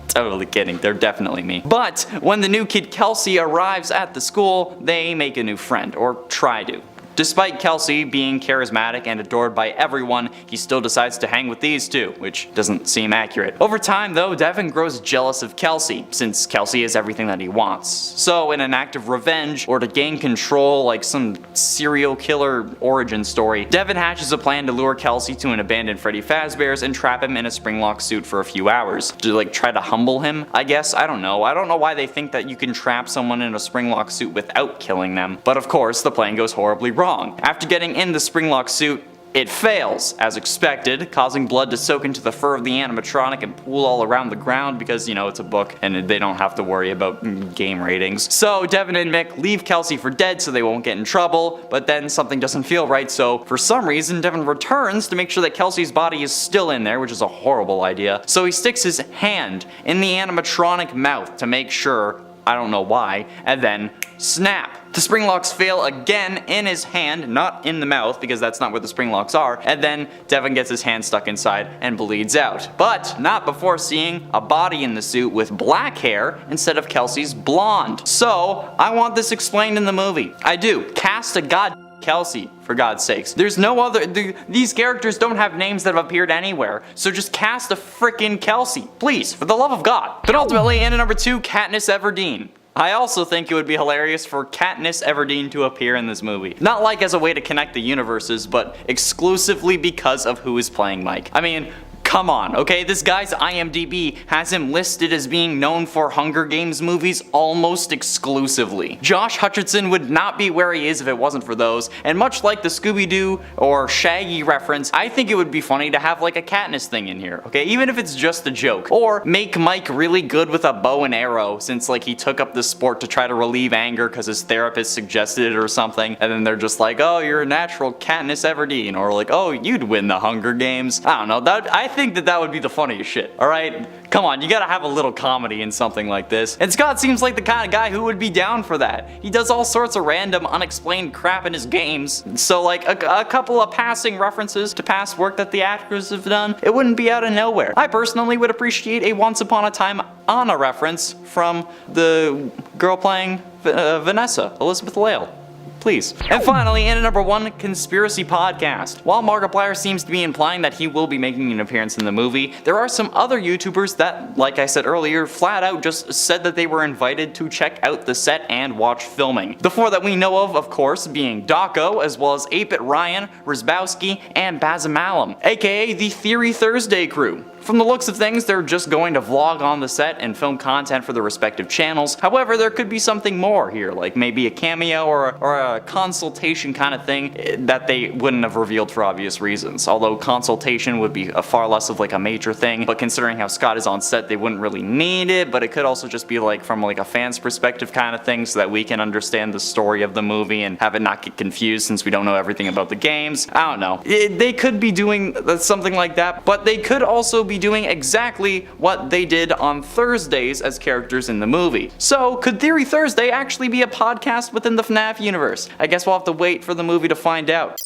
Totally kidding, they're definitely me. But when the new kid Kelsey arrives at the school, they make a new friend, or try to. Despite Kelsey being charismatic and adored by everyone, he still decides to hang with these two, which doesn't seem accurate. Over time though, Devin grows jealous of Kelsey, since Kelsey is everything that he wants. So in an act of revenge, or to gain control like some serial killer origin story, Devin hatches a plan to lure Kelsey to an abandoned Freddy Fazbear's and trap him in a springlock suit for a few hours. To like try to humble him, I guess? I don't know why they think that you can trap someone in a springlock suit without killing them. But of course, the plan goes horribly wrong. After getting in the springlock suit, it fails, as expected, causing blood to soak into the fur of the animatronic and pool all around the ground because, you know, it's a book and they don't have to worry about game ratings. So Devin and Mick leave Kelsey for dead so they won't get in trouble, but then something doesn't feel right, so for some reason Devin returns to make sure that Kelsey's body is still in there, which is a horrible idea. So he sticks his hand in the animatronic mouth to make sure, I don't know why, and then snap. The spring locks fail again in his hand, not in the mouth because that's not where the spring locks are, and then Devin gets his hand stuck inside and bleeds out. But not before seeing a body in the suit with black hair instead of Kelsey's blonde. So I want this explained in the movie. I do. Cast a Kelsey, for God's sakes. There's no other, these characters don't have names that have appeared anywhere, so just cast a frickin' Kelsey, please, for the love of God. But ultimately, in at number 2, Katniss Everdeen. I also think it would be hilarious for Katniss Everdeen to appear in this movie. Not like as a way to connect the universes, but exclusively because of who is playing Mike. I mean, come on, okay? This guy's IMDb has him listed as being known for Hunger Games movies almost exclusively. Josh Hutcherson would not be where he is if it wasn't for those, and much like the Scooby-Doo or Shaggy reference, I think it would be funny to have like a Katniss thing in here, okay? Even if it's just a joke. Or make Mike really good with a bow and arrow, since like he took up the sport to try to relieve anger because his therapist suggested it or something, and then they're just like, oh, you're a natural Katniss Everdeen, or like, oh, you'd win the Hunger Games. I don't know, I think that would be the funniest shit, alright? Come on, you gotta have a little comedy in something like this. And Scott seems like the kind of guy who would be down for that. He does all sorts of random, unexplained crap in his games, so like a couple of passing references to past work that the actors have done, it wouldn't be out of nowhere. I personally would appreciate a Once Upon a Time Anna reference from the girl playing Vanessa, Elizabeth Lale. Please. And finally, in at number 1, Conspiracy Podcast. While Markiplier seems to be implying that he will be making an appearance in the movie, there are some other YouTubers that, like I said earlier, flat out just said that they were invited to check out the set and watch filming. The 4 that we know of course, being Dawko, as well as 8-Bit Ryan, Rizbowski, and Bazimalum, aka the Theory Thursday crew. From the looks of things, they're just going to vlog on the set and film content for their respective channels. However, there could be something more here, like maybe a cameo or a consultation kind of thing that they wouldn't have revealed for obvious reasons. Although consultation would be far less of like a major thing, but considering how Scott is on set, they wouldn't really need it, but it could also just be like from like a fan's perspective kind of thing so that we can understand the story of the movie and have it not get confused since we don't know everything about the games. I don't know. They could be doing something like that, but they could also be doing exactly what they did on Thursdays as characters in the movie. So, could Theory Thursday actually be a podcast within the FNAF universe? I guess we'll have to wait for the movie to find out.